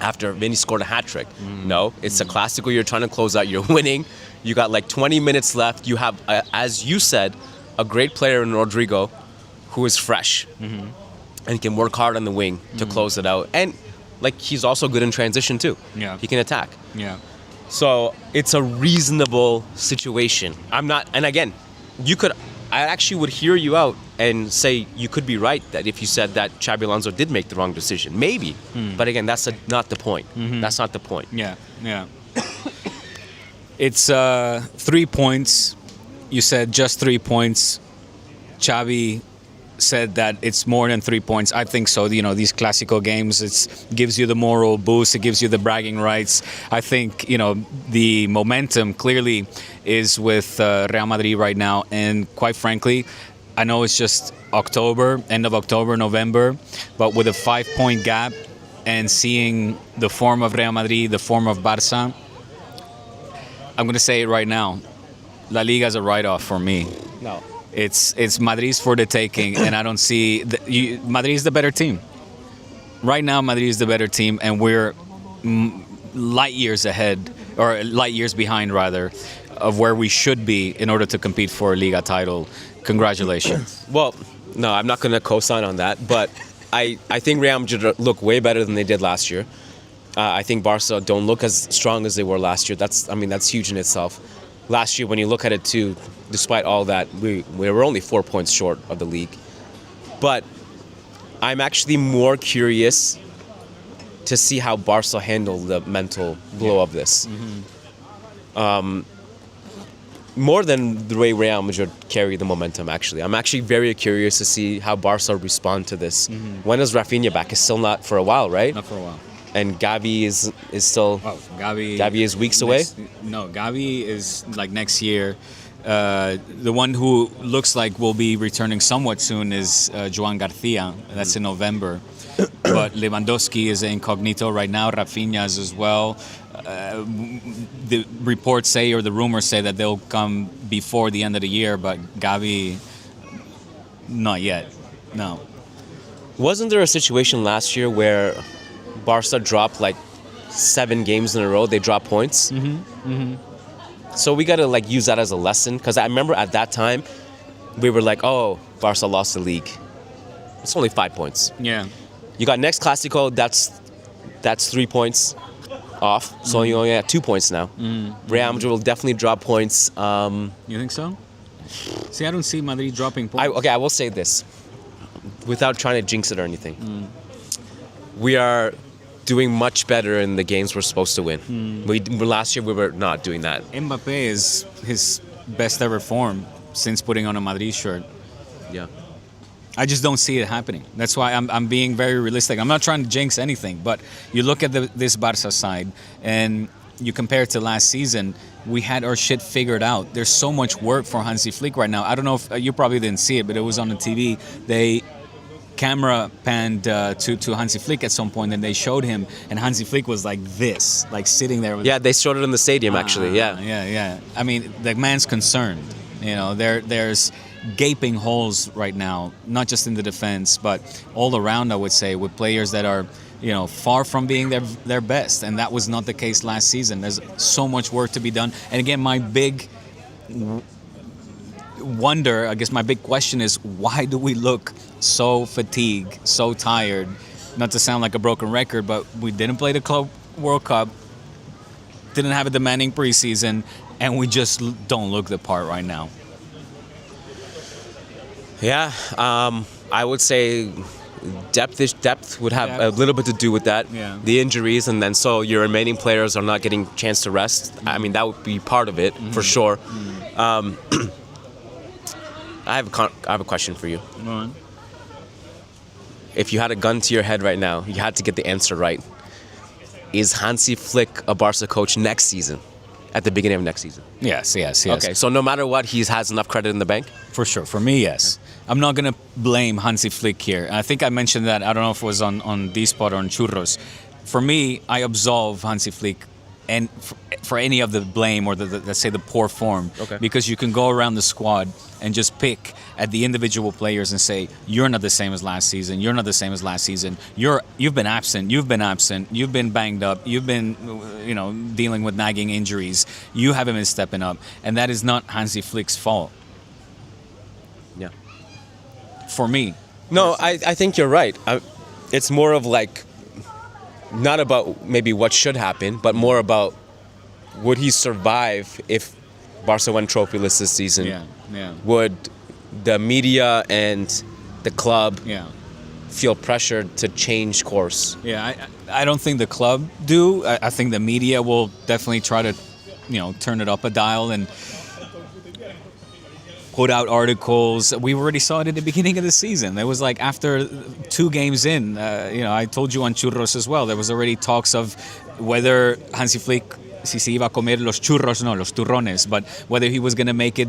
after Vinny scored a hat-trick. No, it's a Clásico you're trying to close out. You're winning. You got like 20 minutes left. You have, as you said, a great player in Rodrigo who is fresh and can work hard on the wing to close it out. And like, he's also good in transition too. Yeah. He can attack. Yeah. So it's a reasonable situation. And again, I actually would hear you out and say you could be right that if you said that Xabi Alonso did make the wrong decision. Maybe. But again, that's not the point. That's not the point. Yeah. It's 3 points. You said just 3 points. Xabi said that it's more than 3 points. I think so. These Clásico games, it gives you the moral boost. It gives you the bragging rights. I think, the momentum clearly is with Real Madrid right now. And quite frankly, I know it's just October, end of October, November, but with a 5-point gap and seeing the form of Real Madrid, the form of Barca, I'm going to say it right now. La Liga is a write-off for me. No. It's Madrid's for the taking, and I don't see Madrid is the better team. Right now, Madrid is the better team, and we're light years ahead, or light years behind, rather, of where we should be in order to compete for a Liga title. Congratulations. Well, no, I'm not going to co-sign on that, but I think Real Madrid look way better than they did last year. I think Barca don't look as strong as they were last year. That's huge in itself. Last year, when you look at it too, despite all that, we were only 4 points short of the league. But I'm actually more curious to see how Barca handle the mental blow of this. More than the way Real Madrid carry the momentum, actually. I'm actually very curious to see how Barca respond to this. When is Rafinha back? It's still not for a while, right? Not for a while. And Gavi is still... Well, Gavi is weeks away? No, Gavi is like next year. The one who looks like will be returning somewhat soon is Joan Garcia. That's in November. But Lewandowski is incognito right now. Rafinha is as well. The reports say, or the rumors say, that they'll come before the end of the year, but Gavi, not yet. No. Wasn't there a situation last year where Barca dropped like 7 games in a row? They dropped points. So we got to like use that as a lesson, because I remember at that time we were like, oh, Barca lost the league. It's only 5 points. Yeah. You got next Clásico, that's 3 points off. So you only have 2 points now. Real Madrid will definitely drop points. You think so? See, I don't see Madrid dropping points. I will say this, without trying to jinx it or anything. We are doing much better in the games we're supposed to win. Last year we were not doing that. Mbappe is his best ever form since putting on a Madrid shirt. Yeah. I just don't see it happening. That's why I'm being very realistic. I'm not trying to jinx anything, but you look at this Barca side and you compare it to last season, we had our shit figured out. There's so much work for Hansi Flick right now. I don't know if you probably didn't see it, but it was on the TV. They camera panned to Hansi Flick at some point, and they showed him, and Hansi Flick was like this, like sitting there. Yeah, they showed it in the stadium actually. Yeah. Yeah. I mean, the man's concerned. You know, there's gaping holes right now, not just in the defense, but all around, I would say, with players that are, you know, far from being their best. And that was not the case last season. There's so much work to be done. And again, my big wonder, I guess my big question is, why do we look so fatigued, so tired? Not to sound like a broken record, but we didn't play the Club World Cup, didn't have a demanding preseason, and we just don't look the part right now. Yeah, I would say depth would have a little bit to do with that. Yeah. The injuries, and then so your remaining players are not getting a chance to rest. I mean, that would be part of it for sure. I have a question for you. Go on. If you had a gun to your head right now, you had to get the answer right. Is Hansi Flick a Barca coach next season? At the beginning of next season? Yes. Okay, so no matter what, he has enough credit in the bank? For sure. For me, yes. I'm not going to blame Hansi Flick here. I think I mentioned that. I don't know if it was on D-Spot or on Churros. For me, I absolve Hansi Flick and for any of the blame or let's say the poor form. Okay. Because you can go around the squad and just pick at the individual players and say, you're not the same as last season. You're not the same as last season. You've been absent. You've been banged up. You've been, dealing with nagging injuries. You haven't been stepping up. And that is not Hansi Flick's fault. Yeah. For me. No, I think you're right. It's more of like, not about maybe what should happen, but more about would he survive if Barca went trophyless this season? Yeah. Would the media and the club feel pressured to change course? Yeah, I don't think the club do. I think the media will definitely try to, turn it up a dial and put out articles. We already saw it at the beginning of the season. It was like after 2 games in, I told you on Churros as well, there was already talks of whether Hansi Flick, si se iba a comer los churros, no, los turrones, but whether he was going to make it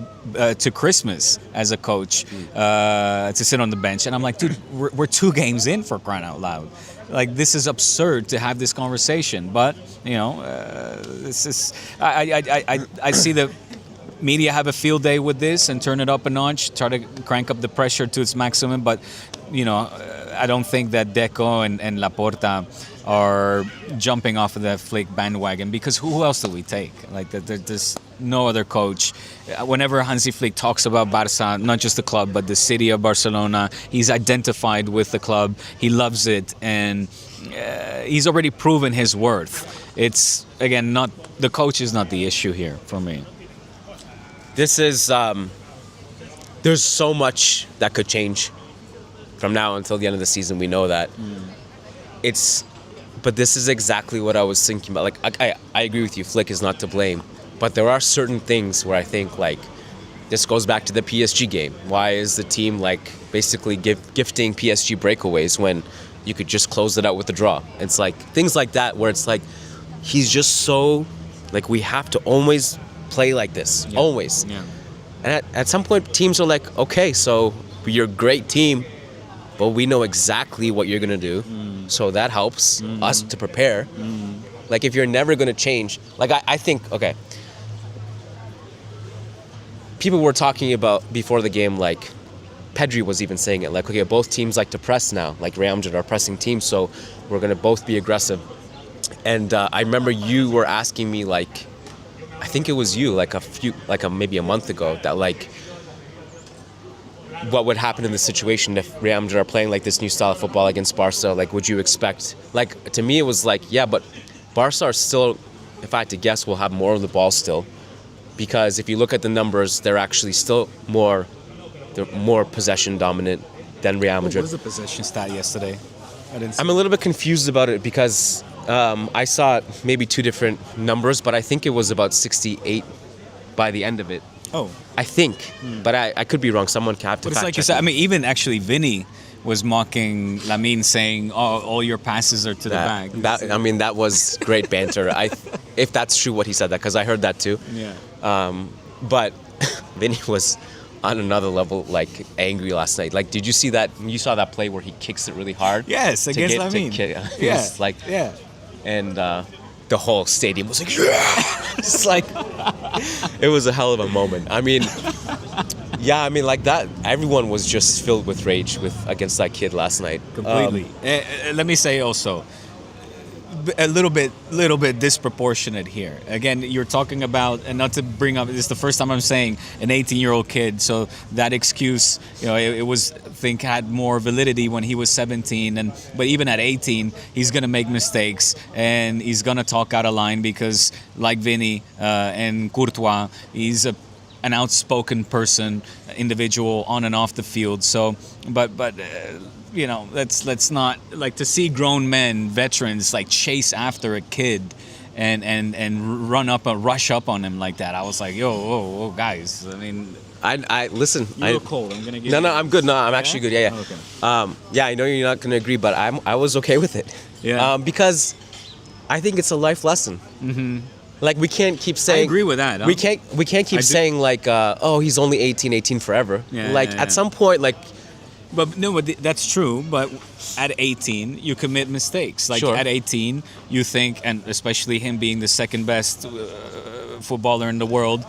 to Christmas as a coach, to sit on the bench. And I'm like, dude, we're 2 games in, for crying out loud. Like, this is absurd to have this conversation. But, this is, I see the media have a field day with this and turn it up a notch, try to crank up the pressure to its maximum. But, I don't think that Deco and Laporta are jumping off of the Flick bandwagon, because who else do we take? Like, there's no other coach. Whenever Hansi Flick talks about Barca, not just the club, but the city of Barcelona, he's identified with the club. He loves it, and he's already proven his worth. It's, again, not the coach is not the issue here for me. This is, there's so much that could change from now until the end of the season. We know that. But this is exactly what I was thinking about. Like, I agree with you. Flick is not to blame. But there are certain things where I think, like, this goes back to the PSG game. Why is the team, like, basically gifting PSG breakaways when you could just close it out with a draw? It's like things like that where it's like, he's just so, like, we have to always play like this. Yeah. Always. Yeah. And at some point, teams are like, okay, so you're a great team, but we know exactly what you're going to do. So that helps us to prepare. Like, if you're never going to change, like, I think, okay, people were talking about before the game, like, Pedri was even saying it, like, okay, both teams like to press now. Like, Real Madrid are pressing teams, so we're going to both be aggressive. And I remember you were asking me, like, I think it was you, like maybe a month ago, that, like, what would happen in this situation if Real Madrid are playing like this new style of football against Barca? Like, would you expect, like, to me it was like, yeah, but Barca are still, if I had to guess, will have more of the ball still, because if you look at the numbers, they're actually still more possession dominant than Real Madrid. What was the possession stat yesterday? I'm a little bit confused about it because I saw maybe two different numbers, but I think it was about 68 by the end of it. Oh. I think, but I could be wrong. Someone can have to But it's fact like you check said, me. I mean, even actually Vinny was mocking Lamine, saying, "Oh, all your passes are to the back." That was great banter. If that's true what he said, that, because I heard that too. Yeah. But Vinny was on another level, like, angry last night. Like, did you see that? You saw that play where he kicks it really hard? Yes, against Lamine. Yeah. And the whole stadium was like, yeah! It's like, it was a hell of a moment. I mean, yeah, I mean, like that, everyone was just filled with rage against that kid last night. Completely. Let me say also, a little bit disproportionate here. Again, you're talking about, and not to bring up, this is the first time I'm saying an 18-year-old kid, so that excuse, it was, I think, had more validity when he was 17, but even at 18, he's gonna make mistakes and he's gonna talk out of line because, like Vinny and Courtois, he's an outspoken person, individual on and off the field. So, but. Let's not, like, to see grown men, veterans, like, chase after a kid and rush up on him like that. I was like, yo, guys. I mean, I listen. You look cold. I'm gonna get. No, I'm good. No, I'm actually good. Yeah. Okay. Yeah, I know you're not gonna agree, but I was okay with it. Yeah. Because I think it's a life lesson. Mm-hmm. Like, we can't keep saying. I agree with that. We can't keep saying, like, oh, he's only 18 forever. Yeah, like, yeah. At some point, like. But that's true. But at 18, you commit mistakes. Like, Sure. At 18, you think, and especially him being the second best footballer in the world,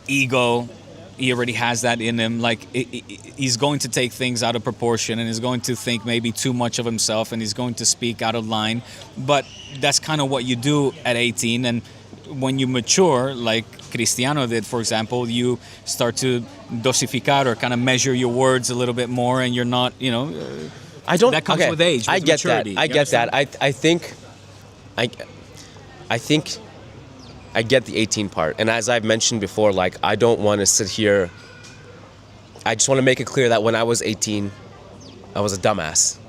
ego, he already has that in him. Like, he's going to take things out of proportion and is going to think maybe too much of himself, and he's going to speak out of line. But that's kind of what you do at 18. And when you mature, like Cristiano did, for example, you start to dosificar, or kind of measure your words a little bit more, and you're not, I don't. That comes with age. With I get maturity. that. I get that. I think I get the 18 part. And as I've mentioned before, like, I don't want to sit here. I just want to make it clear that when I was 18, I was a dumbass,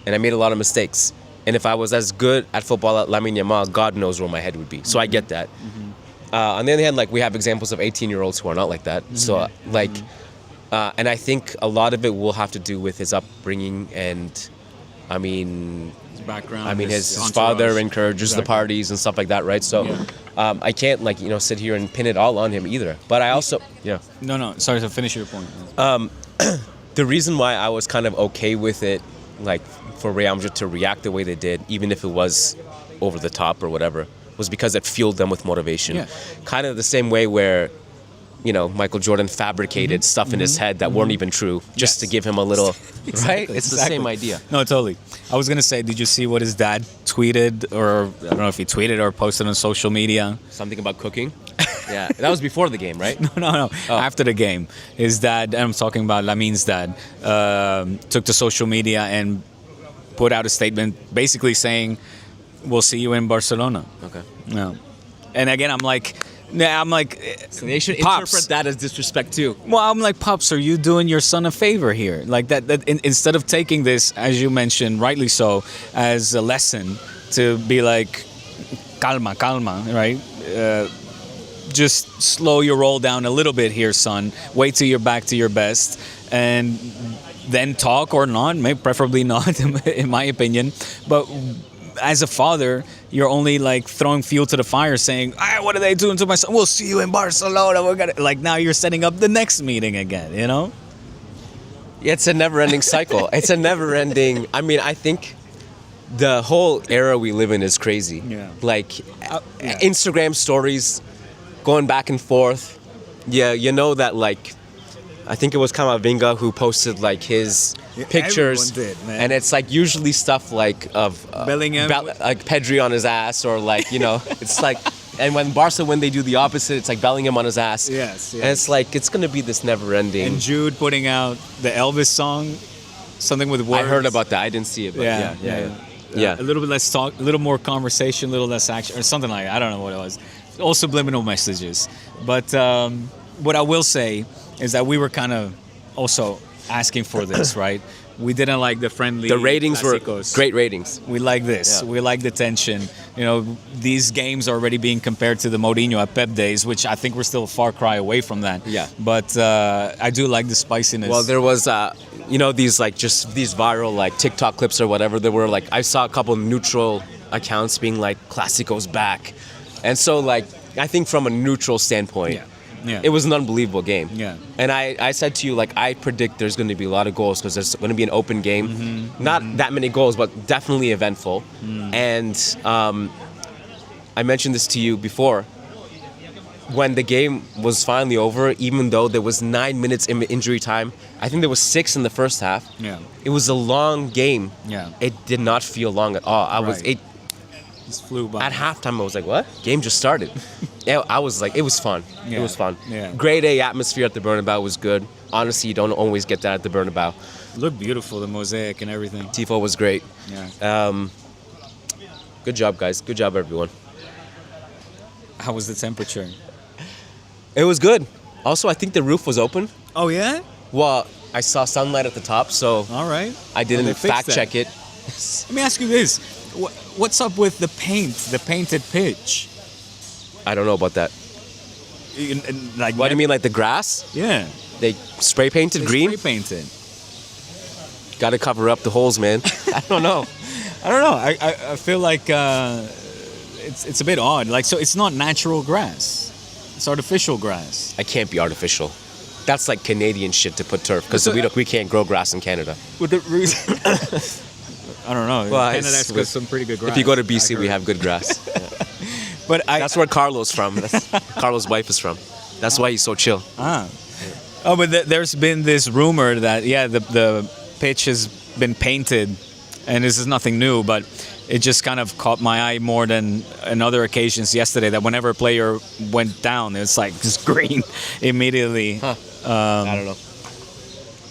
and I made a lot of mistakes. And if I was as good at football at Lamine Yamal, God knows where my head would be. So I get that. Mm-hmm. On the other hand, like, we have examples of 18-year-olds who are not like that. Mm-hmm. So, like, and I think a lot of it will have to do with his upbringing and, I mean, his background. I mean, his entourage. father encourages the Exactly. parties and stuff like that, right? So I can't, like, sit here and pin it all on him either. But I also, No. Sorry to finish your point. The reason why I was kind of okay with it, like, for Real Madrid to react the way they did, even if it was over the top or whatever, was because it fueled them with motivation. Yeah. Kind of the same way where, Michael Jordan fabricated stuff in his head that weren't even true, just to give him a little, right? It's the same idea. No, totally. I was going to say, did you see what his dad tweeted, or I don't know if he tweeted or posted on social media? Something about cooking? Yeah, that was before the game, right? No. After the game, his dad, and I'm talking about Lamine's dad, took to social media and put out a statement basically saying, we'll see you in Barcelona. Okay. No. And again, I'm like, So they should Pops. interpret that as disrespect too. Well, I'm like, Pops, are you doing your son a favor here? Like that instead of taking this, as you mentioned, rightly so, as a lesson to be like, calma, right? Just slow your roll down a little bit here, son. Wait till you're back to your best, and then talk, or not, maybe preferably not, in my opinion. But as a father, you're only like throwing fuel to the fire, saying, "What are they doing to my son? We'll see you in Barcelona. We're gonna," like, now you're setting up the next meeting again. You know? It's a never-ending cycle. It's a never-ending. I mean, I think the whole era we live in is crazy. Yeah. Like Instagram stories, going back and forth. Yeah, you know that, like, I think it was Kamavinga who posted like his pictures, everyone did, man. and it's like usually stuff like of Bellingham, like Pedri on his ass, or like, you know, it's like, and when Barca, when they do the opposite, it's like Bellingham on his ass. Yes. And it's like, it's gonna be this never-ending. And Jude putting out the Elvis song, something with words. I heard about that. I didn't see it, but yeah. A little bit less talk, a little more conversation, a little less action, or something like that. I don't know what it was. All subliminal messages. But what I will say is that we were kind of also asking for this, right? We didn't like the friendly. The ratings Clásicos. were great ratings. We like this. Yeah. We like the tension. You know, these games are already being compared to the Mourinho at Pep days, which I think we're still a far cry away from that. Yeah. But I do like the spiciness. Well, there was, you know, these like just these viral like TikTok clips or whatever. There were like, I saw a couple neutral accounts being like, "Clásico's back," and so like, I think from a neutral standpoint. Yeah. It was an unbelievable game. Yeah. And I said to you, like, I predict there's going to be a lot of goals because there's going to be an open game. Not that many goals, but definitely eventful. And I mentioned this to you before. When the game was finally over, even though there was 9 minutes in injury time, I think there was 6 in the first half. Yeah. It was a long game. Yeah. It did not feel long at all. Right. Just flew by. At halftime, I was like, what? Game just started. Yeah, I was like, it was fun. Yeah. It was fun. Yeah. Grade A atmosphere at the Bernabeu was good. Honestly, you don't always get that at the Bernabeu. It looked beautiful, the mosaic and everything. Tifo was great. Yeah. Good job, guys. Good job, everyone. How was the temperature? It was good. Also, I think the roof was open. Oh, yeah? Well, I saw sunlight at the top, so All right. I didn't Well, they fixed fact check it. Let me ask you this. What's up with the paint, the painted pitch? I don't know about that. Like, What do you mean, like the grass? Yeah. They spray painted green? Spray painted. Got to cover up the holes, man. I don't know. I don't know. I feel like it's a bit odd. Like, so it's not natural grass. It's artificial grass. I can't be artificial. That's like Canadian shit to put turf because So- we can't grow grass in Canada. With the reason. I don't know. Well, Canada's got some pretty good grass. If you go to BC, we have good grass. But That's where Carlos from. Carlos' wife is from. That's why he's so chill. Oh, but there's been this rumor that the pitch has been painted, and this is nothing new, but it just kind of caught my eye more than on other occasions yesterday. That whenever a player went down, it's like just green immediately. Huh. I don't know.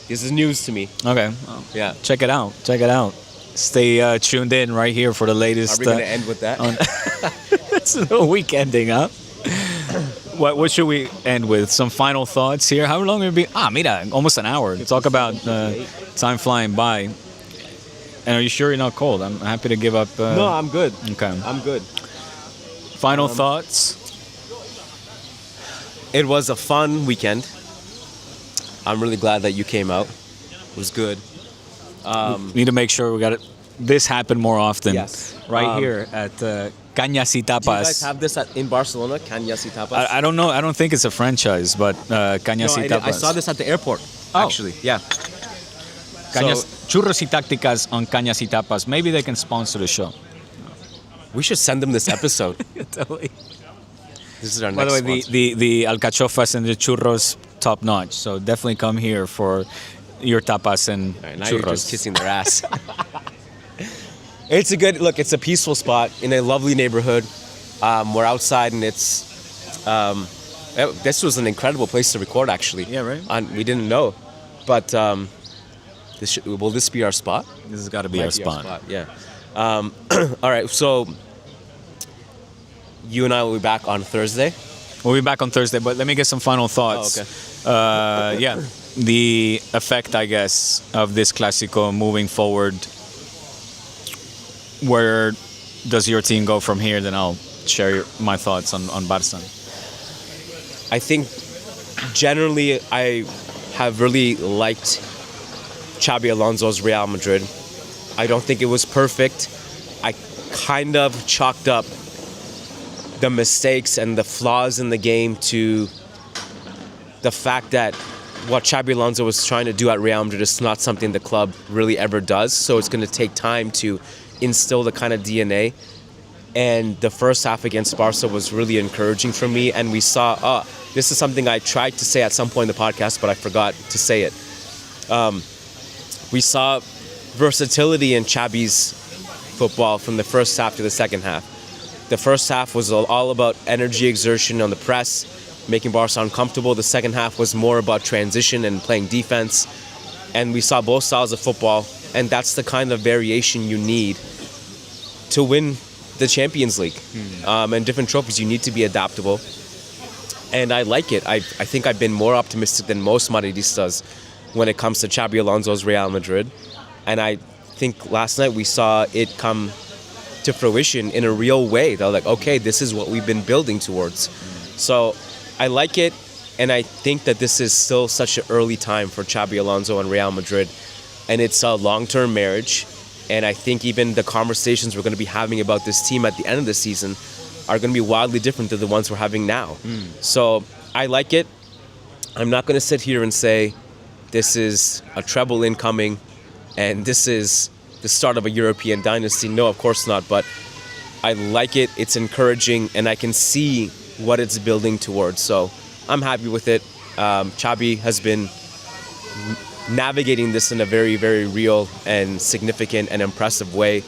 This is news to me. Okay, Yeah. check it out. Check it out. Stay tuned in right here for the latest. Are we going to end with that? It's a weekending, huh? What should we end with? Some final thoughts here. How long have we been? Mira, almost an hour. Talk about time flying by. And are you sure you're not cold? I'm happy to give up. No, I'm good. Okay. I'm good. Final thoughts? It was a fun weekend. I'm really glad that you came out. It was good. We need to make sure we got it. This happen more often. Yes. Right here at Cañas y Tapas. Do you guys have this in Barcelona, Cañas y Tapas? I don't know. I don't think it's a franchise, but Cañas y Tapas. I saw this at the airport, actually. Yeah. Churros y Tácticas on Cañas y Tapas. Maybe they can sponsor the show. We should send them this episode. Totally. This is our By next the way, sponsor. the alcachofas and the churros, top notch. So definitely come here for your tapas and All right, now you're just churros. kissing their ass. It's a good look. It's a peaceful spot in a lovely neighborhood. We're outside, and it's. This was an incredible place to record, actually. Yeah, right. We didn't know, but will this be our spot? This has got to be Might our spot. Yeah. All right. So you and I will be back on Thursday. We'll be back on Thursday, but let me get some final thoughts. Oh, okay. Yeah, the effect, I guess, of this Clásico moving forward. Where does your team go from here? Then I'll share my thoughts on Barca. I think generally I have really liked Xabi Alonso's Real Madrid. I don't think it was perfect. I kind of chalked up the mistakes and the flaws in the game to the fact that what Xabi Alonso was trying to do at Real Madrid is not something the club really ever does. So it's going to take time to instill the kind of DNA. And the first half against Barca was really encouraging for me. And we saw, this is something I tried to say at some point in the podcast, but I forgot to say it. We saw versatility in Xabi's football from the first half to the second half. The first half was all about energy exertion on the press, making Barca uncomfortable. The second half was more about transition and playing defense. And we saw both styles of football. And that's the kind of variation you need to win the Champions League. And different trophies, you need to be adaptable. And I like it. I think I've been more optimistic than most Madridistas when it comes to Xabi Alonso's Real Madrid. And I think last night we saw it come to fruition in a real way. They're like, okay, this is what we've been building towards. So I like it. And I think that this is still such an early time for Xabi Alonso and Real Madrid. And it's a long-term marriage. And I think even the conversations we're going to be having about this team at the end of the season are going to be wildly different than the ones we're having now. So I like it. I'm not going to sit here and say this is a treble incoming and this is the start of a European dynasty. No, of course not. But I like it. It's encouraging and I can see what it's building towards. So I'm happy with it. Xabi has been navigating this in a very, very real and significant and impressive way.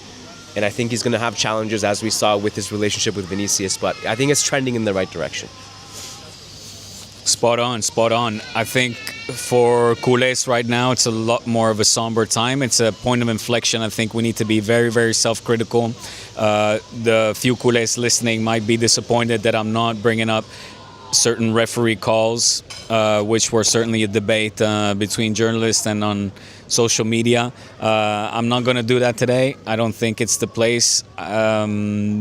And I think he's going to have challenges, as we saw with his relationship with Vinícius, but I think it's trending in the right direction. Spot on. I think for culés right now, it's a lot more of a somber time. It's a point of inflection. I think we need to be very, very self-critical. The few culés listening might be disappointed that I'm not bringing up certain referee calls, which were certainly a debate between journalists and on social media. I'm not going to do that today. I don't think it's the place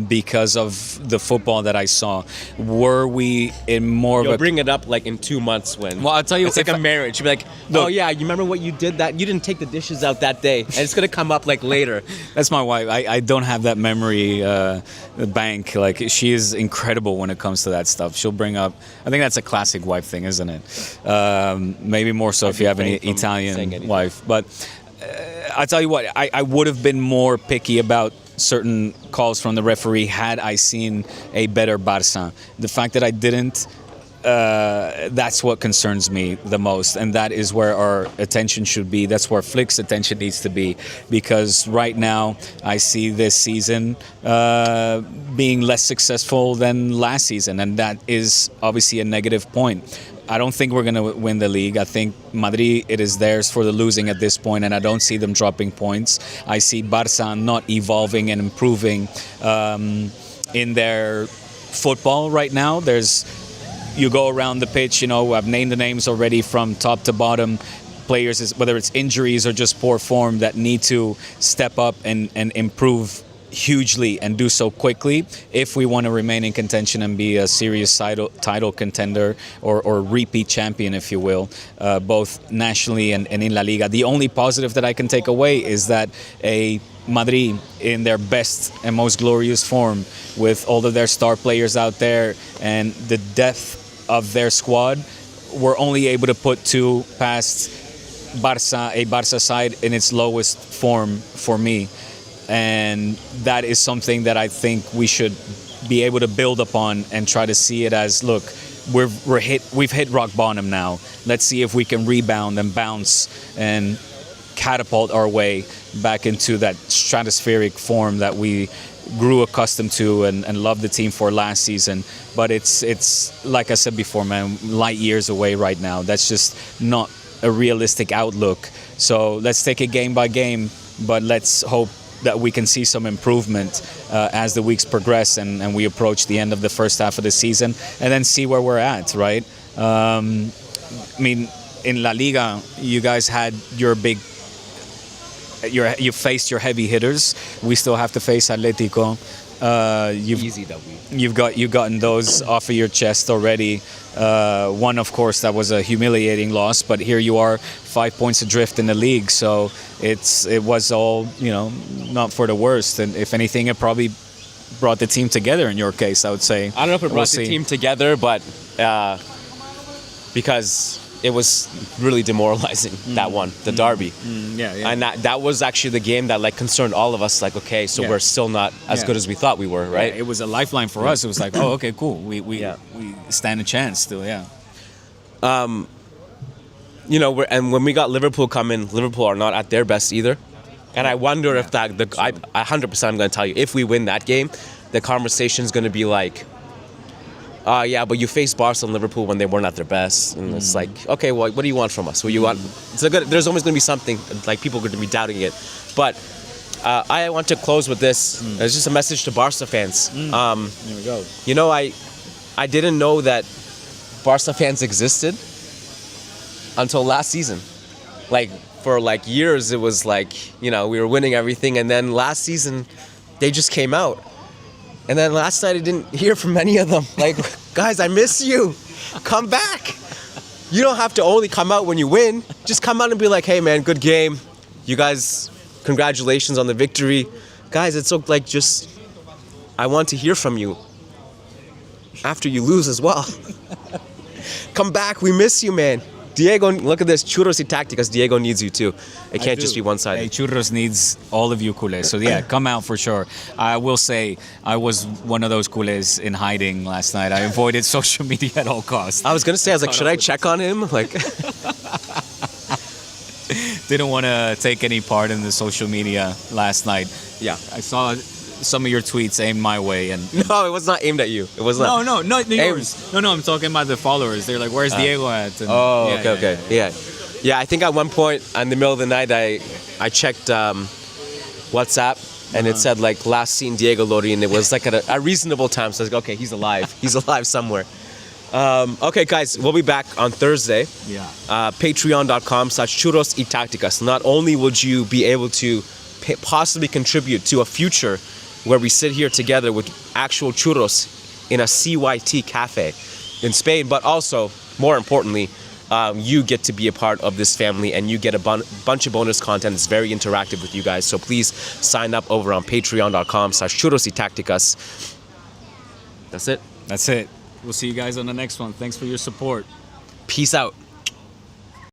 because of the football that I saw. Were we in more You'll of a... bring it up like in 2 months when... Well, I'll tell you... It's like a marriage. You'll be like, oh yeah, you remember what you did that? You didn't take the dishes out that day. And it's going to come up like later. That's my wife. I don't have that memory bank. Like, she is incredible when it comes to that stuff. She'll bring up... I think that's a classic wife thing, isn't it? Maybe more so if you have an Italian wife. But I tell you what, I would have been more picky about certain calls from the referee had I seen a better Barca. The fact that I didn't, that's what concerns me the most, and that is where our attention should be. That's where Flick's attention needs to be, because right now I see this season being less successful than last season, and that is obviously a negative point. I don't think we're going to win the league. I think Madrid, it is theirs for the losing at this point, and I don't see them dropping points. I see Barca not evolving and improving in their football right now. You go around the pitch, I've named the names already from top to bottom. Players, whether it's injuries or just poor form, that need to step up and improve hugely and do so quickly if we want to remain in contention and be a serious title contender or repeat champion, if you will, both nationally and in La Liga. The only positive that I can take away is that a Madrid in their best and most glorious form, with all of their star players out there and the depth of their squad, were only able to put two past a Barca side in its lowest form for me. And that is something that I think we should be able to build upon and try to see it as, look, we've hit rock bottom now. Let's see if we can rebound and bounce and catapult our way back into that stratospheric form that we grew accustomed to and loved the team for last season. But it's like I said before, man, light years away right now. That's just not a realistic outlook. So let's take it game by game, but let's hope that we can see some improvement as the weeks progress and we approach the end of the first half of the season, and then see where we're at, right? I mean, in La Liga, you guys had you faced your heavy hitters. We still have to face Atletico, Easy W. You've gotten those off of your chest already. One, of course, that was a humiliating loss, but here you are, 5 points adrift in the league. So it was all, not for the worst. And if anything, it probably brought the team together in your case, I would say. I don't know if it brought the team together, but because it was really demoralizing, that one, the derby. Yeah. And that was actually the game that concerned all of us. Okay, so we're still not as good as we thought we were, right? Yeah, it was a lifeline for us. It was like, oh, okay, cool. We stand a chance still, yeah. And when we got Liverpool coming, Liverpool are not at their best either. And I wonder if I 100% I'm going to tell you, if we win that game, the conversation's going to be like, but you faced Barca and Liverpool when they weren't at their best, and it's like, okay, well, what do you want from us? What do you want? There's always going to be something like people are going to be doubting it, but I want to close with this. It's just a message to Barca fans. There we go. I didn't know that Barca fans existed until last season. For years, it was we were winning everything, and then last season, they just came out. And then last night I didn't hear from any of them. Guys, I miss you. Come back. You don't have to only come out when you win. Just come out and be like, hey man, good game. You guys, congratulations on the victory. Guys, it's so I want to hear from you after you lose as well. Come back, we miss you, man. Diego, look at this. Churros y Tácticas. Diego needs you too. It can't just be one-sided. Hey, Churros needs all of you culés. So yeah, come out for sure. I will say I was one of those culés in hiding last night. I avoided social media at all costs. I was going to say, should I check on him? Didn't want to take any part in the social media last night. Yeah. I saw some of your tweets aimed my way, and no, it was not aimed at you. It was not. No, not yours. No, I'm talking about the followers. They're like, "Where's Diego at?" And, okay. Yeah. I think at one point in the middle of the night, I checked WhatsApp, and it said last seen Diego Lorijn. It was at a reasonable time. So I was like, okay, he's alive. He's alive somewhere. Okay, guys, we'll be back on Thursday. Yeah. Patreon.com/Churros y Tácticas. Not only would you be able to possibly contribute to a future where we sit here together with actual churros in a CYT cafe in Spain, but also, more importantly, you get to be a part of this family, and you get a bunch of bonus content. It's very interactive with you guys, so please sign up over on patreon.com/Churros y Tácticas. That's it. That's it. We'll see you guys on the next one. Thanks for your support. Peace out.